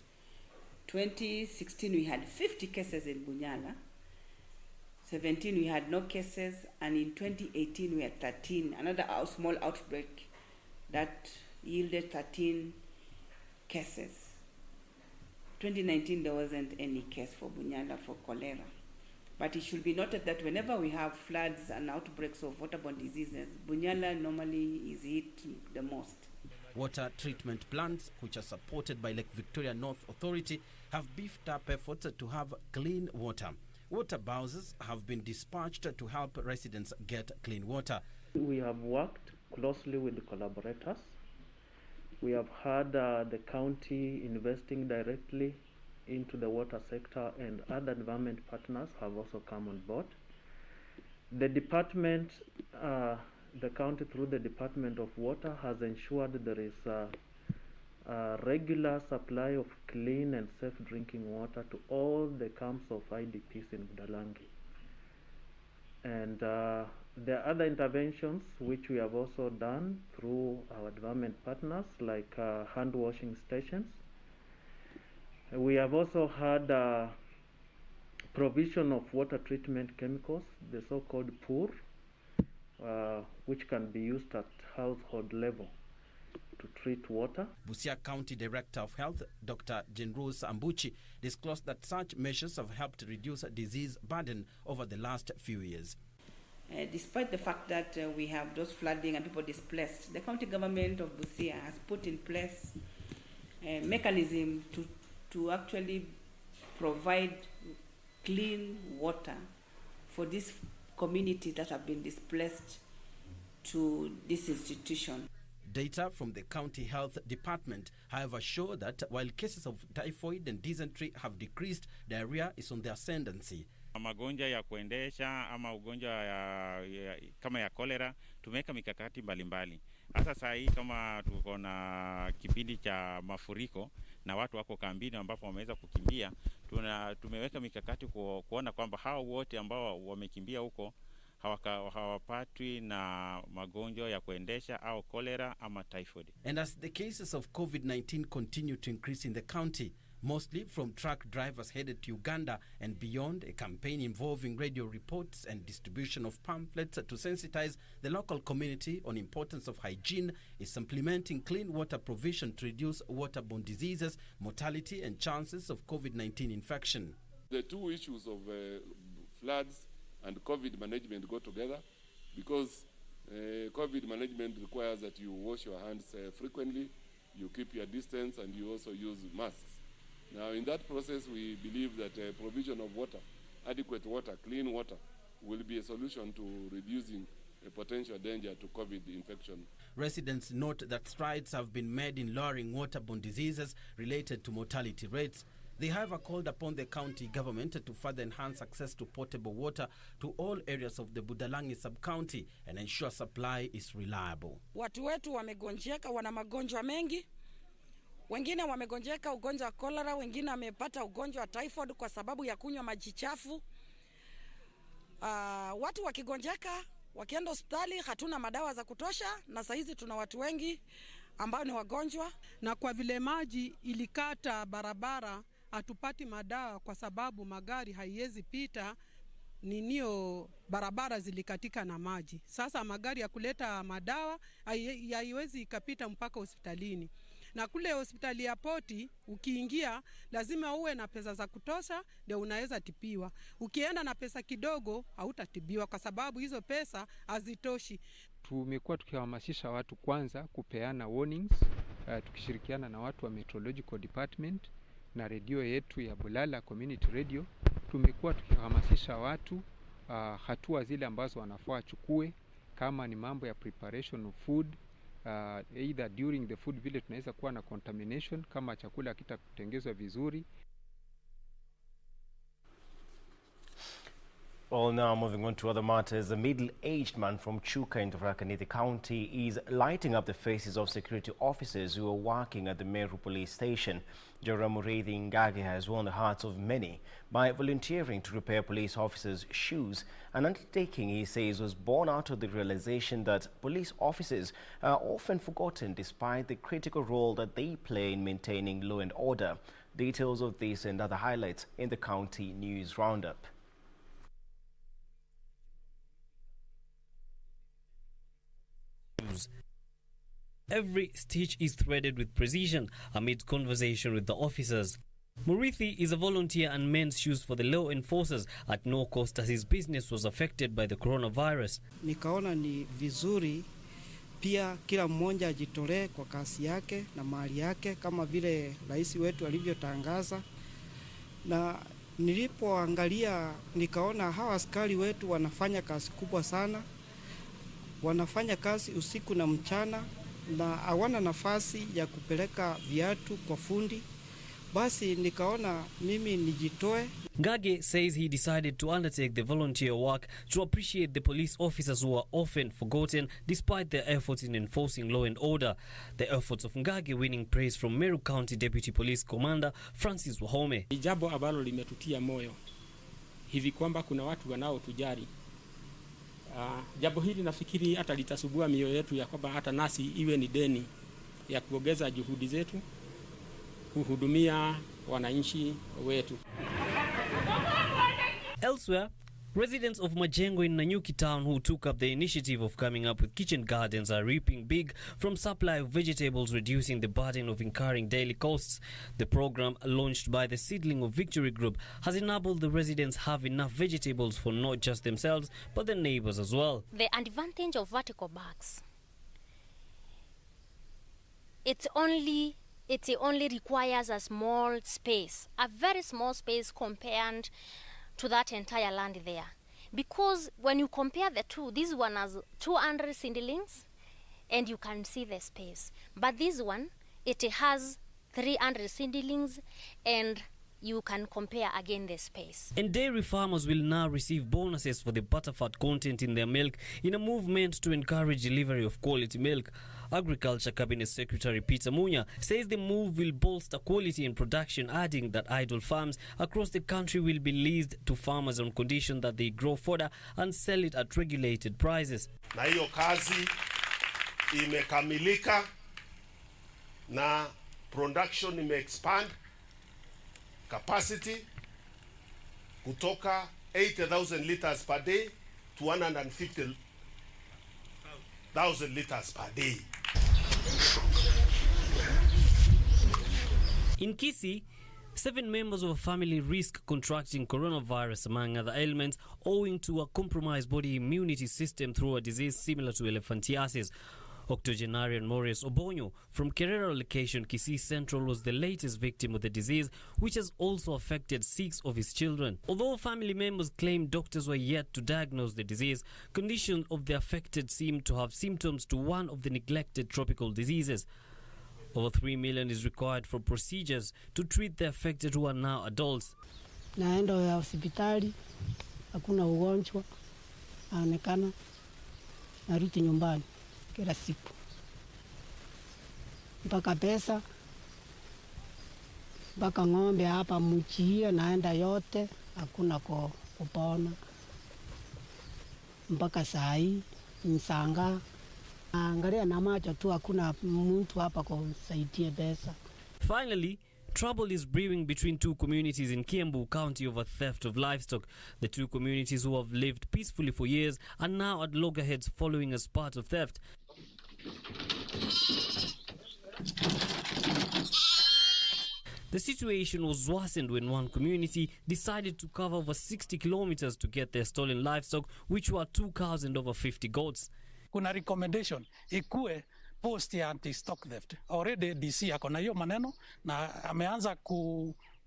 2016 we had 50 cases in Bunyala. 17 we had no cases, and in 2018 we had 13, another small outbreak that yielded 13 cases. 2019 there wasn't any case for Bunyala for cholera. But it should be noted that whenever we have floods and outbreaks of waterborne diseases, Bunyala normally is hit the most. Water treatment plants, which are supported by Lake Victoria North Authority, have beefed up efforts to have clean water. Water buses have been dispatched to help residents get clean water. We have worked closely with the collaborators. We have had the county investing directly into the water sector, and other government partners have also come on board. The department, the county through the Department of Water has ensured there is a regular supply of clean and safe drinking water to all the camps of IDPs in Budalangi. And there are other interventions which we have also done through our government partners, like hand washing stations. We have also had provision of water treatment chemicals, the so-called PUR, which can be used at household level to treat water. Busia County Director of Health, Dr. Jenrose Ambuchi, disclosed that such measures have helped reduce disease burden over the last few years. Despite the fact that we have those flooding and people displaced, the county government of Busia has put in place a mechanism to actually provide clean water for these communities that have been displaced to this institution. Data from the county health department, however, show that while cases of typhoid and dysentery have decreased, diarrhea is on the ascendancy. Magonjwa ya kuendesha ama ugonjwa kama ya cholera, tumeweka mikakati mbalimbali. Hasa saa hii kama tuko na kipindi cha mafuriko na watu wako kambini ambapo wameweza kukimbia, tumeweka mikakati kuona kwamba hao wote ambao wamekimbia huko hawapatwi na magonjwa ya kuendesha au cholera ama typhoid. And as the cases of COVID-19 continue to increase in the county, mostly from truck drivers headed to Uganda and beyond, a campaign involving radio reports and distribution of pamphlets to sensitize the local community on importance of hygiene is supplementing clean water provision to reduce waterborne diseases, mortality and chances of COVID-19 infection. The two issues of floods and COVID management go together because COVID management requires that you wash your hands frequently, you keep your distance, and you also use masks. Now, in that process, we believe that provision of water, adequate water, clean water, will be a solution to reducing a potential danger to COVID infection. Residents note that strides have been made in lowering waterborne diseases related to mortality rates. They, however, called upon the county government to further enhance access to potable water to all areas of the Budalangi sub-county and ensure supply is reliable. Watu wetu wamegonjeka, wana magonjwa mengi. Wengine wamegonjeka ugonjwa wa cholera, wengine wamepata ugonjwa wa typhoid kwa sababu ya kunywa maji chafu. Watu wakigonjeka, wakienda hospitali, hatuna madawa za kutosha, na saizi tuna watu wengi ambao ni wagonjwa. Na kwa vile maji ilikata barabara, hatupati madawa kwa sababu magari haiwezi pita, ninio barabara zilikatika na maji. Sasa magari ya kuleta madawa haiwezi ikapita mpaka hospitalini. Na kule hospitali ya Poti ukiingia lazima uwe na pesa za kutosha ndio unaweza tibiwa. Ukienda na pesa kidogo hautatibiwa kwa sababu hizo pesa hazitoshi. Tumekuwa tukihamasisha watu kwanza kupeana warnings, tukishirikiana na watu wa Meteorological Department na redio yetu ya Bulala Community Radio. Tumekuwa tukihamasisha watu hatua zile ambazo wanafaa wachukue, kama ni mambo ya preparation of food, either during the food vile tunaweza kuwa na contamination kama chakula hakitatengenezwa vizuri. Well, now moving on to other matters, a middle-aged man from Chuka in Tharaka Nithi County is lighting up the faces of security officers who are working at the Meru police station. Joramureithi Ngage has won the hearts of many by volunteering to repair police officers' shoes, an undertaking he says was born out of the realization that police officers are often forgotten despite the critical role that they play in maintaining law and order. Details of this and other highlights in the County News Roundup. Every stitch is threaded with precision amid conversation with the officers. Murithi is a volunteer and mends shoes for the law enforcers at no cost as his business was affected by the coronavirus. Nikaona ni vizuri pia kila mmoja ajitolee kwa kazi yake na mali yake kama vile rais wetu alivyotangaza. Na nilipoangalia nikaona hawa askari wetu wanafanya kazi kubwa sana. Wanafanya kazi usiku na mchana na hawana nafasi ya kupeleka viatu kwa fundi. Basi nikaona mimi nijitoe. Ngage says he decided to undertake the volunteer work to appreciate the police officers who are often forgotten despite their efforts in enforcing law and order. The efforts of Ngage winning praise from Meru County Deputy Police Commander Francis Wahome. Jambo ambalo limetutia moyo hivi kwamba kuna watu wanaotujali. Jambo hili nafikiri hata litasubua mioyo yetu ya kwamba hata nasi iwe ni deni ya kuongeza juhudi zetu kuhudumia wananchi wetu. Elsewhere, residents of Majengo in Nanyuki town who took up the initiative of coming up with kitchen gardens are reaping big from supply of vegetables, reducing the burden of incurring daily costs. The program, launched by the Seedling of Victory Group, has enabled the residents have enough vegetables for not just themselves but their neighbors as well. The advantage of vertical bags, it only requires a small space, a very small space compared to that entire land there. Because when you compare the two, this one has 200 seedlings and you can see the space. But this one, it has 300 seedlings and you can compare again the space. And dairy farmers will now receive bonuses for the butterfat content in their milk in a movement to encourage delivery of quality milk. Agriculture Cabinet Secretary Peter Munga says the move will bolster quality and production, adding that idle farms across the country will be leased to farmers on condition that they grow fodder and sell it at regulated prices. Na hiyo kazi imekamilika na production ime-expand capacity kutoka 80,000 liters per day to 150,000 liters per day. In Kisii, 7 members of a family risk contracting coronavirus, among other ailments, owing to a compromised body immunity system through a disease similar to elephantiasis. Octogenarian Maurice Obonyo from Kerera location Kisii Central was the latest victim of the disease, which has also affected 6 of his children. Although family members claim doctors were yet to diagnose the disease, condition of the affected seem to have symptoms to one of the neglected tropical diseases. Over 3 million is required for procedures to treat the affected who are now adults. Naenda ya hospitali, hakuna ugonjwa, aonekana, narudi nyumbani kila siku. Mpaka pesa, mpaka ng'ombe hapa mchia naenda yote, hakuna kupona. Mpaka saa hii, msanga, Angalia na macho tu, hakuna mtu hapa kusaidie pesa. Finally, trouble is brewing between two communities in Kiambu County over theft of livestock. The two communities, who have lived peacefully for years, are now at loggerheads following a spate of theft. The situation was worsened when one community decided to cover over 60 kilometers to get their stolen livestock, which were 2 cows and over 50 goats. Kuna recommendation ikue post ya anti-stock theft. Already DC ako na hiyo maneno na ameanza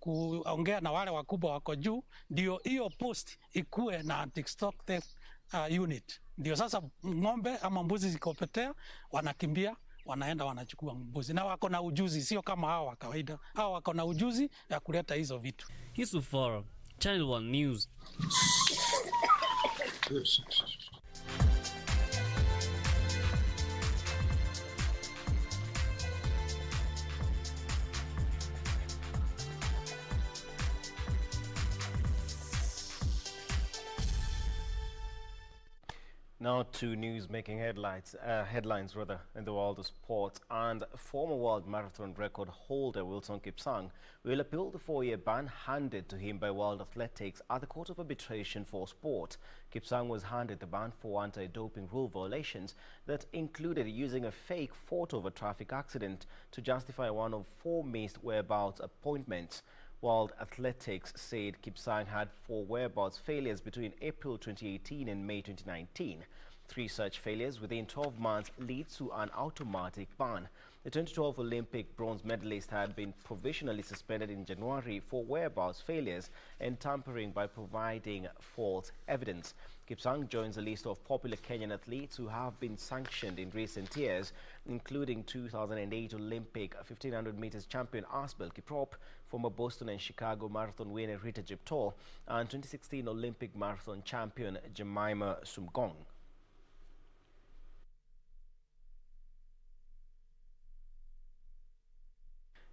kuongea na wale wakubwa wako juu, ndio hiyo post ikue na anti-stock theft unit. Ndio sasa ng'ombe ama mbuzi zikopotea, wanakimbia, wanaenda wanachukua mbuzi. Na wako na ujuzi, sio kama hao wa kawaida. Hao wako na ujuzi ya kuleta hizo vitu. Yusuf Farah, Channel 1 News. Now to news making headlines in the world of sports. And former world marathon record holder Wilson Kipsang will appeal the 4-year ban handed to him by World Athletics at the Court of Arbitration for Sport. Kipsang was handed the ban for anti-doping rule violations that included using a fake photo of a traffic accident to justify one of 4 missed whereabouts appointments. World Athletics said Kipsang had 4 whereabouts failures between April 2018 and May 2019. 3 such failures within 12 months leads to an automatic ban. The 2012 Olympic bronze medalist had been provisionally suspended in January for whereabouts failures and tampering by providing false evidence. Kipsang joins a list of popular Kenyan athletes who have been sanctioned in recent years, including 2008 Olympic 1500 meters champion Asbel Kiprop, former Boston and Chicago marathon winner Rita Jeptol, and 2016 Olympic marathon champion Jemima Sumgong.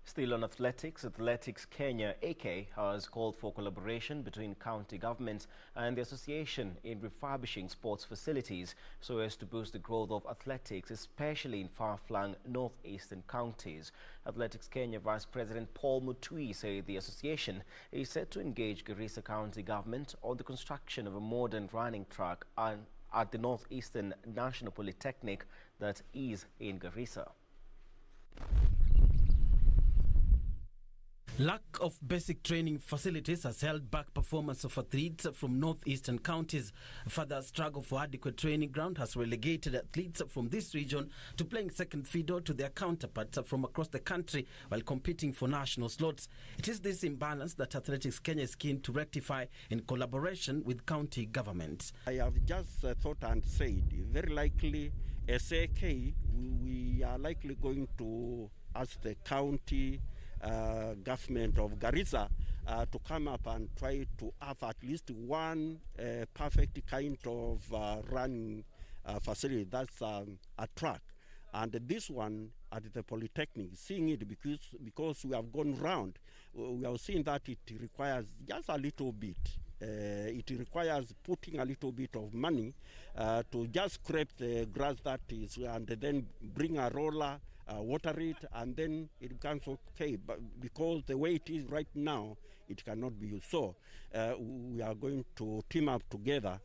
Still on athletics, Athletics Kenya AK has called for collaboration between county governments and the association in refurbishing sports facilities so as to boost the growth of athletics, especially in far-flung northeastern counties. Athletics Kenya Vice President Paul Mutui said the association is set to engage Garissa County government on the construction of a modern running track at the Northeastern National Polytechnic that is in Garissa. Lack of basic training facilities has held back performance of athletes from northeastern counties. Further struggle for adequate training ground has relegated athletes from this region to playing second fiddle to their counterparts from across the country while competing for national slots. It is this imbalance that Athletics Kenya is keen to rectify in collaboration with county governments. I have just thought and said, very likely as AK, we are likely going to ask the county government of Garissa to come up and try to have at least one perfect kind of running facility. That's a track. And this one at the Polytechnic, seeing it because we have gone round, we have seen that it requires just a little bit. It requires putting a little bit of money to just scrape the grass that is, and then bring a roller, water it, and then it becomes okay. But because the way it is right now, it cannot be used. So we are going to team up together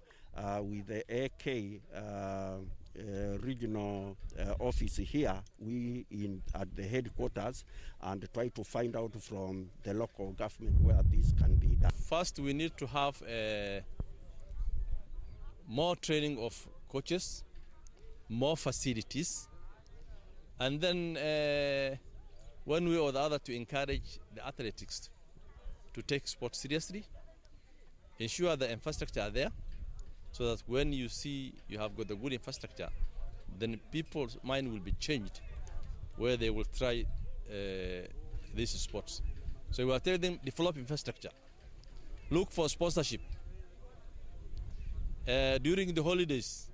with the AK regional office here, at the headquarters, and try to find out from the local government where this can be done. First, we need to have more training of coaches, more facilities, and then one way or the other to encourage the athletics to take sport seriously, ensure the infrastructure are there, so that when you see you have got the good infrastructure, then people's mind will be changed where they will try these sports. So we are telling them, develop infrastructure, look for sponsorship. During the holidays,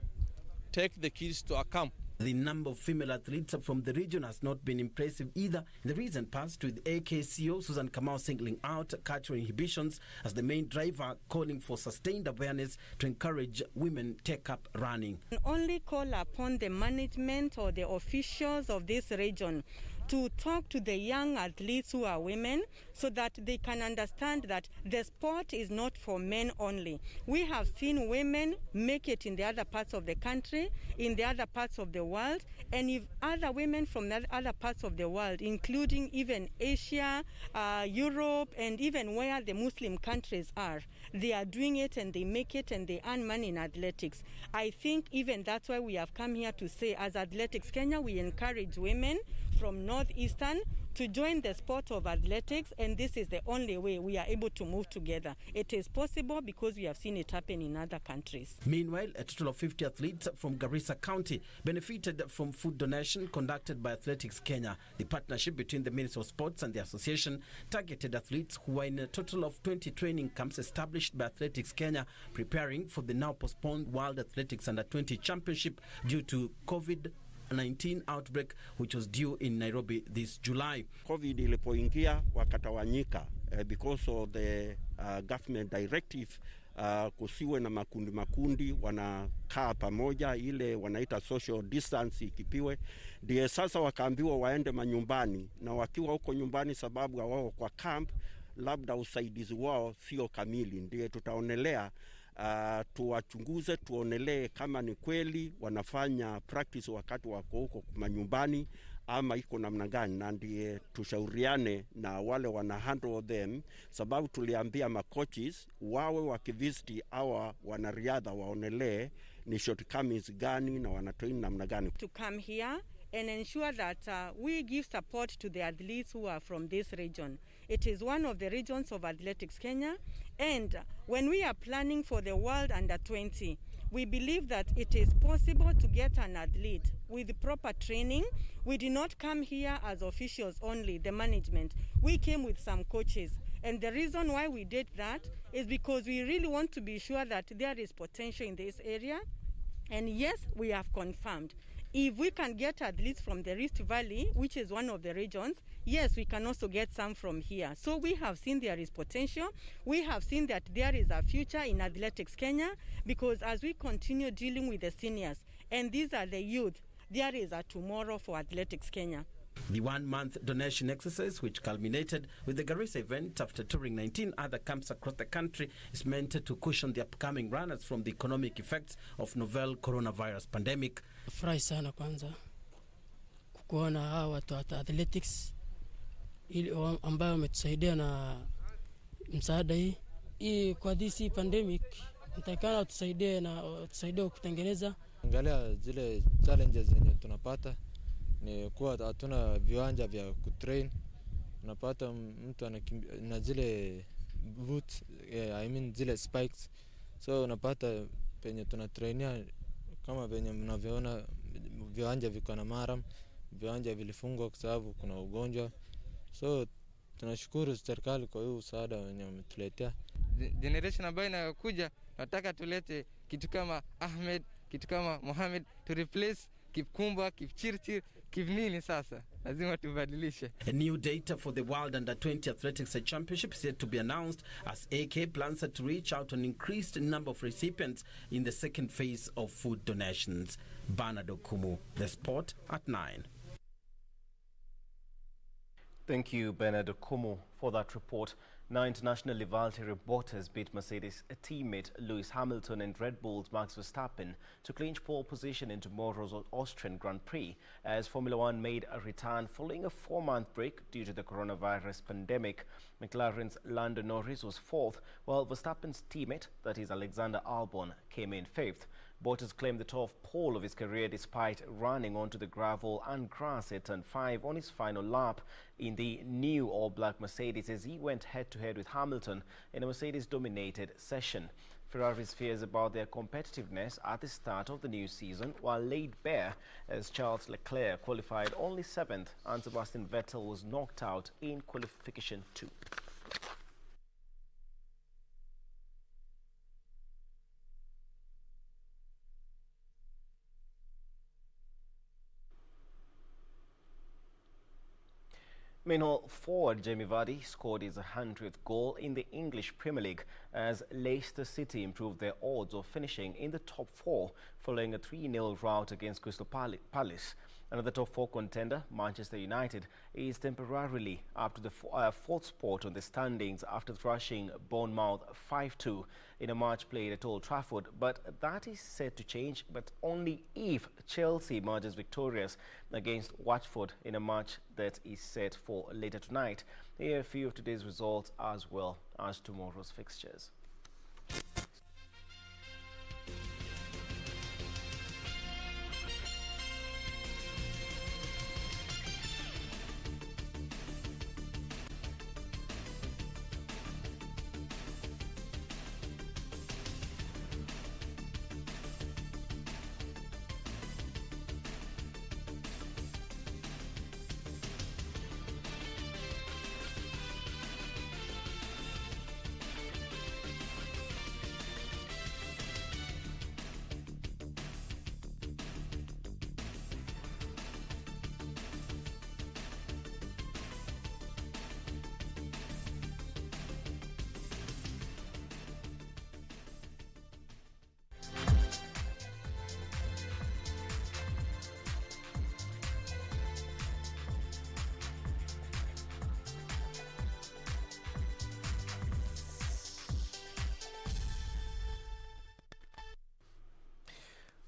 take the kids to a camp The number of female athletes from the region has not been impressive either in the recent past, with AKCO Susan Kamau singling out cultural inhibitions as the main driver, calling for sustained awareness to encourage women take up running. Only call upon the management or the officials of this region to talk to the young athletes who are women so that they can understand that the sport is not for men only. We have seen women make it in the other parts of the country, in the other parts of the world, and if other women from the other parts of the world, including even Asia, Europe, and even where the Muslim countries are, they are doing it and they make it and they earn money in athletics. I think even that's why we have come here to say, as Athletics Kenya, we encourage women from Northeastern to join the sport of athletics, and this is the only way we are able to move together. It is possible because we have seen it happen in other countries. Meanwhile, a total of 50 athletes from Garissa County benefited from food donation conducted by Athletics Kenya. The partnership between the Ministry of Sports and the association targeted athletes who were in a total of 20 training camps established by Athletics Kenya, preparing for the now postponed World Athletics Under-20 Championship due to COVID-19 outbreak, which was due in Nairobi this July. COVID ilipoingia wakatawanyika because of the government directive, kusiwe na makundi wanakaa pamoja, ile wanaita social distance ikipiwe. Ndiye sasa wakaambiwa waende manyumbani, na wakiwa huko nyumbani sababu wao kwa camp, labda usaidizi wao sio kamili. Ndiye tutaonelea tuwachunguze, tuonelee kama ni kweli wanafanya practice wakati wako huko manyumbani ama iko namna gani, na ndiye tushauriane na wale wana handle them, sababu tuliambia makoches wawe wakivisiti awa wanariadha waonelee ni shortcomings gani na wanatrain namna gani. To come here and ensure that we give support to the athletes who are from this region. It is one of the regions of Athletics Kenya, and when we are planning for the World Under-20, we believe that it is possible to get an athlete with proper training. We did not come here as officials only, the management. We came with some coaches. And the reason why we did that is because we really want to be sure that there is potential in this area. And yes, we have confirmed. If we can get athletes from the Rift Valley, which is one of the regions, yes, we can also get some from here. So we have seen there is potential. We have seen that there is a future in Athletics Kenya, because as we continue dealing with the seniors, and these are the youth, there is a tomorrow for Athletics Kenya. The one-month donation exercise, which culminated with the Garissa event after touring 19 other camps across the country, is meant to cushion the upcoming runners from the economic effects of novel coronavirus pandemic. Furahi sana kwanza kuona hawa watu wa athletics ili ambao wametusaidia na msaada hii kwa this pandemic. Nitakana tusaidie na tusaidie kutengeneza. Angalia zile challenges zenye tunapata ni kuwa hatuna viwanja vya kutrain. Unapata mtu na zile boots, I mean zile spikes. So unapata penye tunatrainia kama venye mnavyoona viwanja viko na maram, viwanja vilifungwa kwa sababu kuna ugonjwa. So tunashukuru serikali kwa hiyo msaada wenye wametuletea. Generation ambayo inakuja nataka tulete kitu kama Ahmed, kitu kama Mohamed to replace Kipkumba, Kipchirchir, Kivnini sasa. Lazima tubadilishe. A new date for the World Under-20 Athletics Championship is yet to be announced as AK plans to reach out an increased number of recipients in the second phase of food donations. Bernard Okumu, The Sport at 9. Thank you, Bernard Okumu, for that report. Now, international rivalry reporters beat Mercedes teammate Lewis Hamilton and Red Bull's Max Verstappen to clinch pole position in tomorrow's Austrian Grand Prix, as Formula One made a return following a 4-month break due to the coronavirus pandemic. McLaren's Lando Norris was fourth, while Verstappen's teammate, that is Alexander Albon, came in fifth. Bottas claimed the 12th pole of his career despite running onto the gravel and grass at turn 5 on his final lap in the new all-black Mercedes as he went head-to-head with Hamilton in a Mercedes-dominated session. Ferrari's fears about their competitiveness at the start of the new season were laid bare as Charles Leclerc qualified only 7th and Sebastian Vettel was knocked out in qualification 2. Meanwhile, forward Jamie Vardy scored his 100th goal in the English Premier League as Leicester City improved their odds of finishing in the top 4 following a 3-0 rout against Crystal Palace. Another top 4 contender, Manchester United, is temporarily up to the fourth spot on the standings after thrashing Bournemouth 5-2 in a match played at Old Trafford. But that is set to change, but only if Chelsea emerges victorious against Watford in a match that is set for later tonight. Here are a few of today's results as well as tomorrow's fixtures.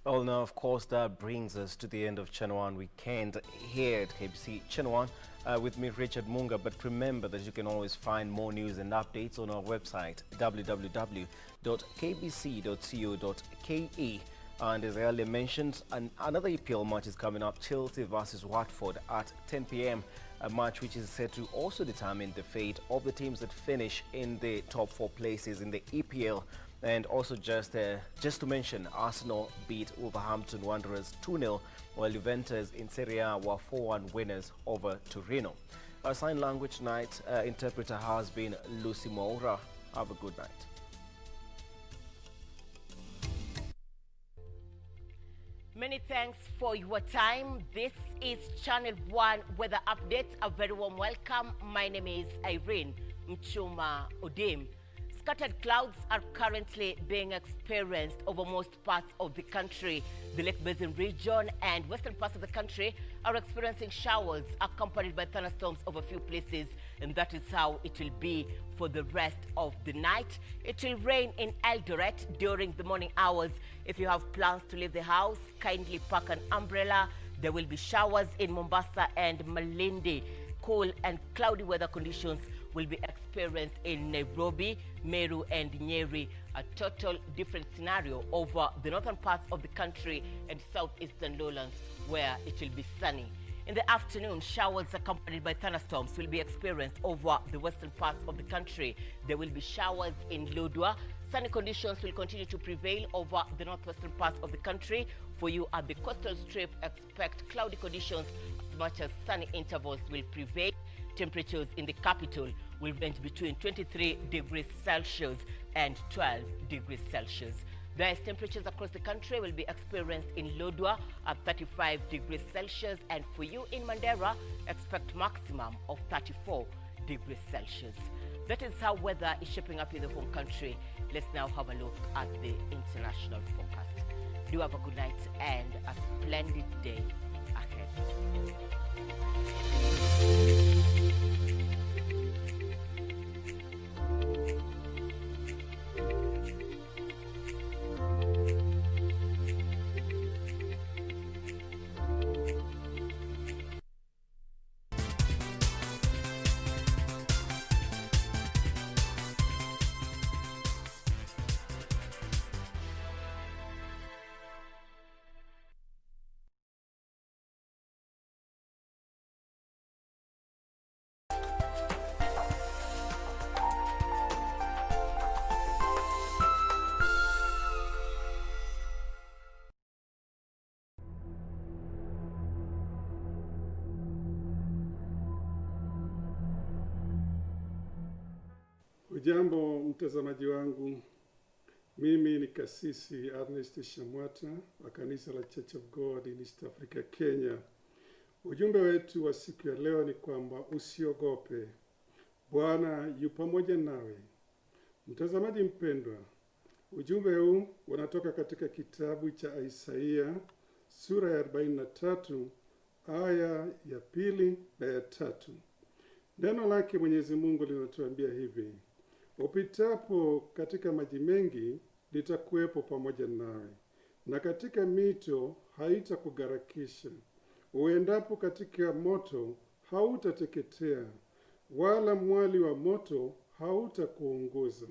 Well, now, of course, that brings us to the end of Channel 1 Weekend here at KBC Channel 1 with me, Richard Munga. But remember that you can always find more news and updates on our website, www.kbc.co.ke. And as I earlier mentioned, another EPL match is coming up, Chelsea versus Watford at 10 p.m. A match which is set to also determine the fate of the teams that finish in the top 4 places in the EPL. And also just to mention, Arsenal beat Wolverhampton Wanderers 2-0, while Juventus in Serie A were 4-1 winners over Torino. Our sign language tonight interpreter has been Lucy Moura. Have a good night. Many thanks for your time. This is Channel 1 Weather Updates. A very warm welcome. My name is Irene Mchuma Odim. Scattered clouds are currently being experienced over most parts of the country. The Lake Basin region and western parts of the country are experiencing showers accompanied by thunderstorms over a few places, and that is how it will be for the rest of the night. It will rain in Eldoret during the morning hours. If you have plans to leave the house, kindly pack an umbrella. There will be showers in Mombasa and Malindi. Cool and cloudy weather conditions will be experienced in Nairobi, Meru and Nyeri. A total different scenario over the northern parts of the country and southeastern lowlands where it will be sunny. In the afternoon, showers accompanied by thunderstorms will be experienced over the western parts of the country. There will be showers in Lodwar. Sunny conditions will continue to prevail over the northwestern parts of the country. For you at the coastal strip, expect cloudy conditions as much as sunny intervals will prevail. Temperatures in the capital will range between 23 degrees Celsius and 12 degrees Celsius. The highest temperatures across the country will be experienced in Lodwar at 35 degrees Celsius, and for you in Mandera, expect maximum of 34 degrees Celsius. That is how weather is shaping up in the home country. Let's now have a look at the international forecast. Do have a good night and a splendid day ahead. Ujambo mtazamaji wangu, mimi ni kasisi Ernest Shamwata wa kanisa la Church of God in East Africa, Kenya. Ujumbe wetu wa siku ya leo ni kwamba usiogope. Bwana yu pamoja nawe. Mtazamaji mpendwa, ujumbe huu unatoka katika kitabu cha Isaia sura ya 43 aya ya 2 na ya 3. Neno lake Mwenyezi Mungu linatuambia hivi: upitapo katika maji mengi, nitakuwepo pamoja nawe, na katika mito haitakugharakisha. Uendapo katika moto hautateketea, wala mwali wa moto hautakuunguza.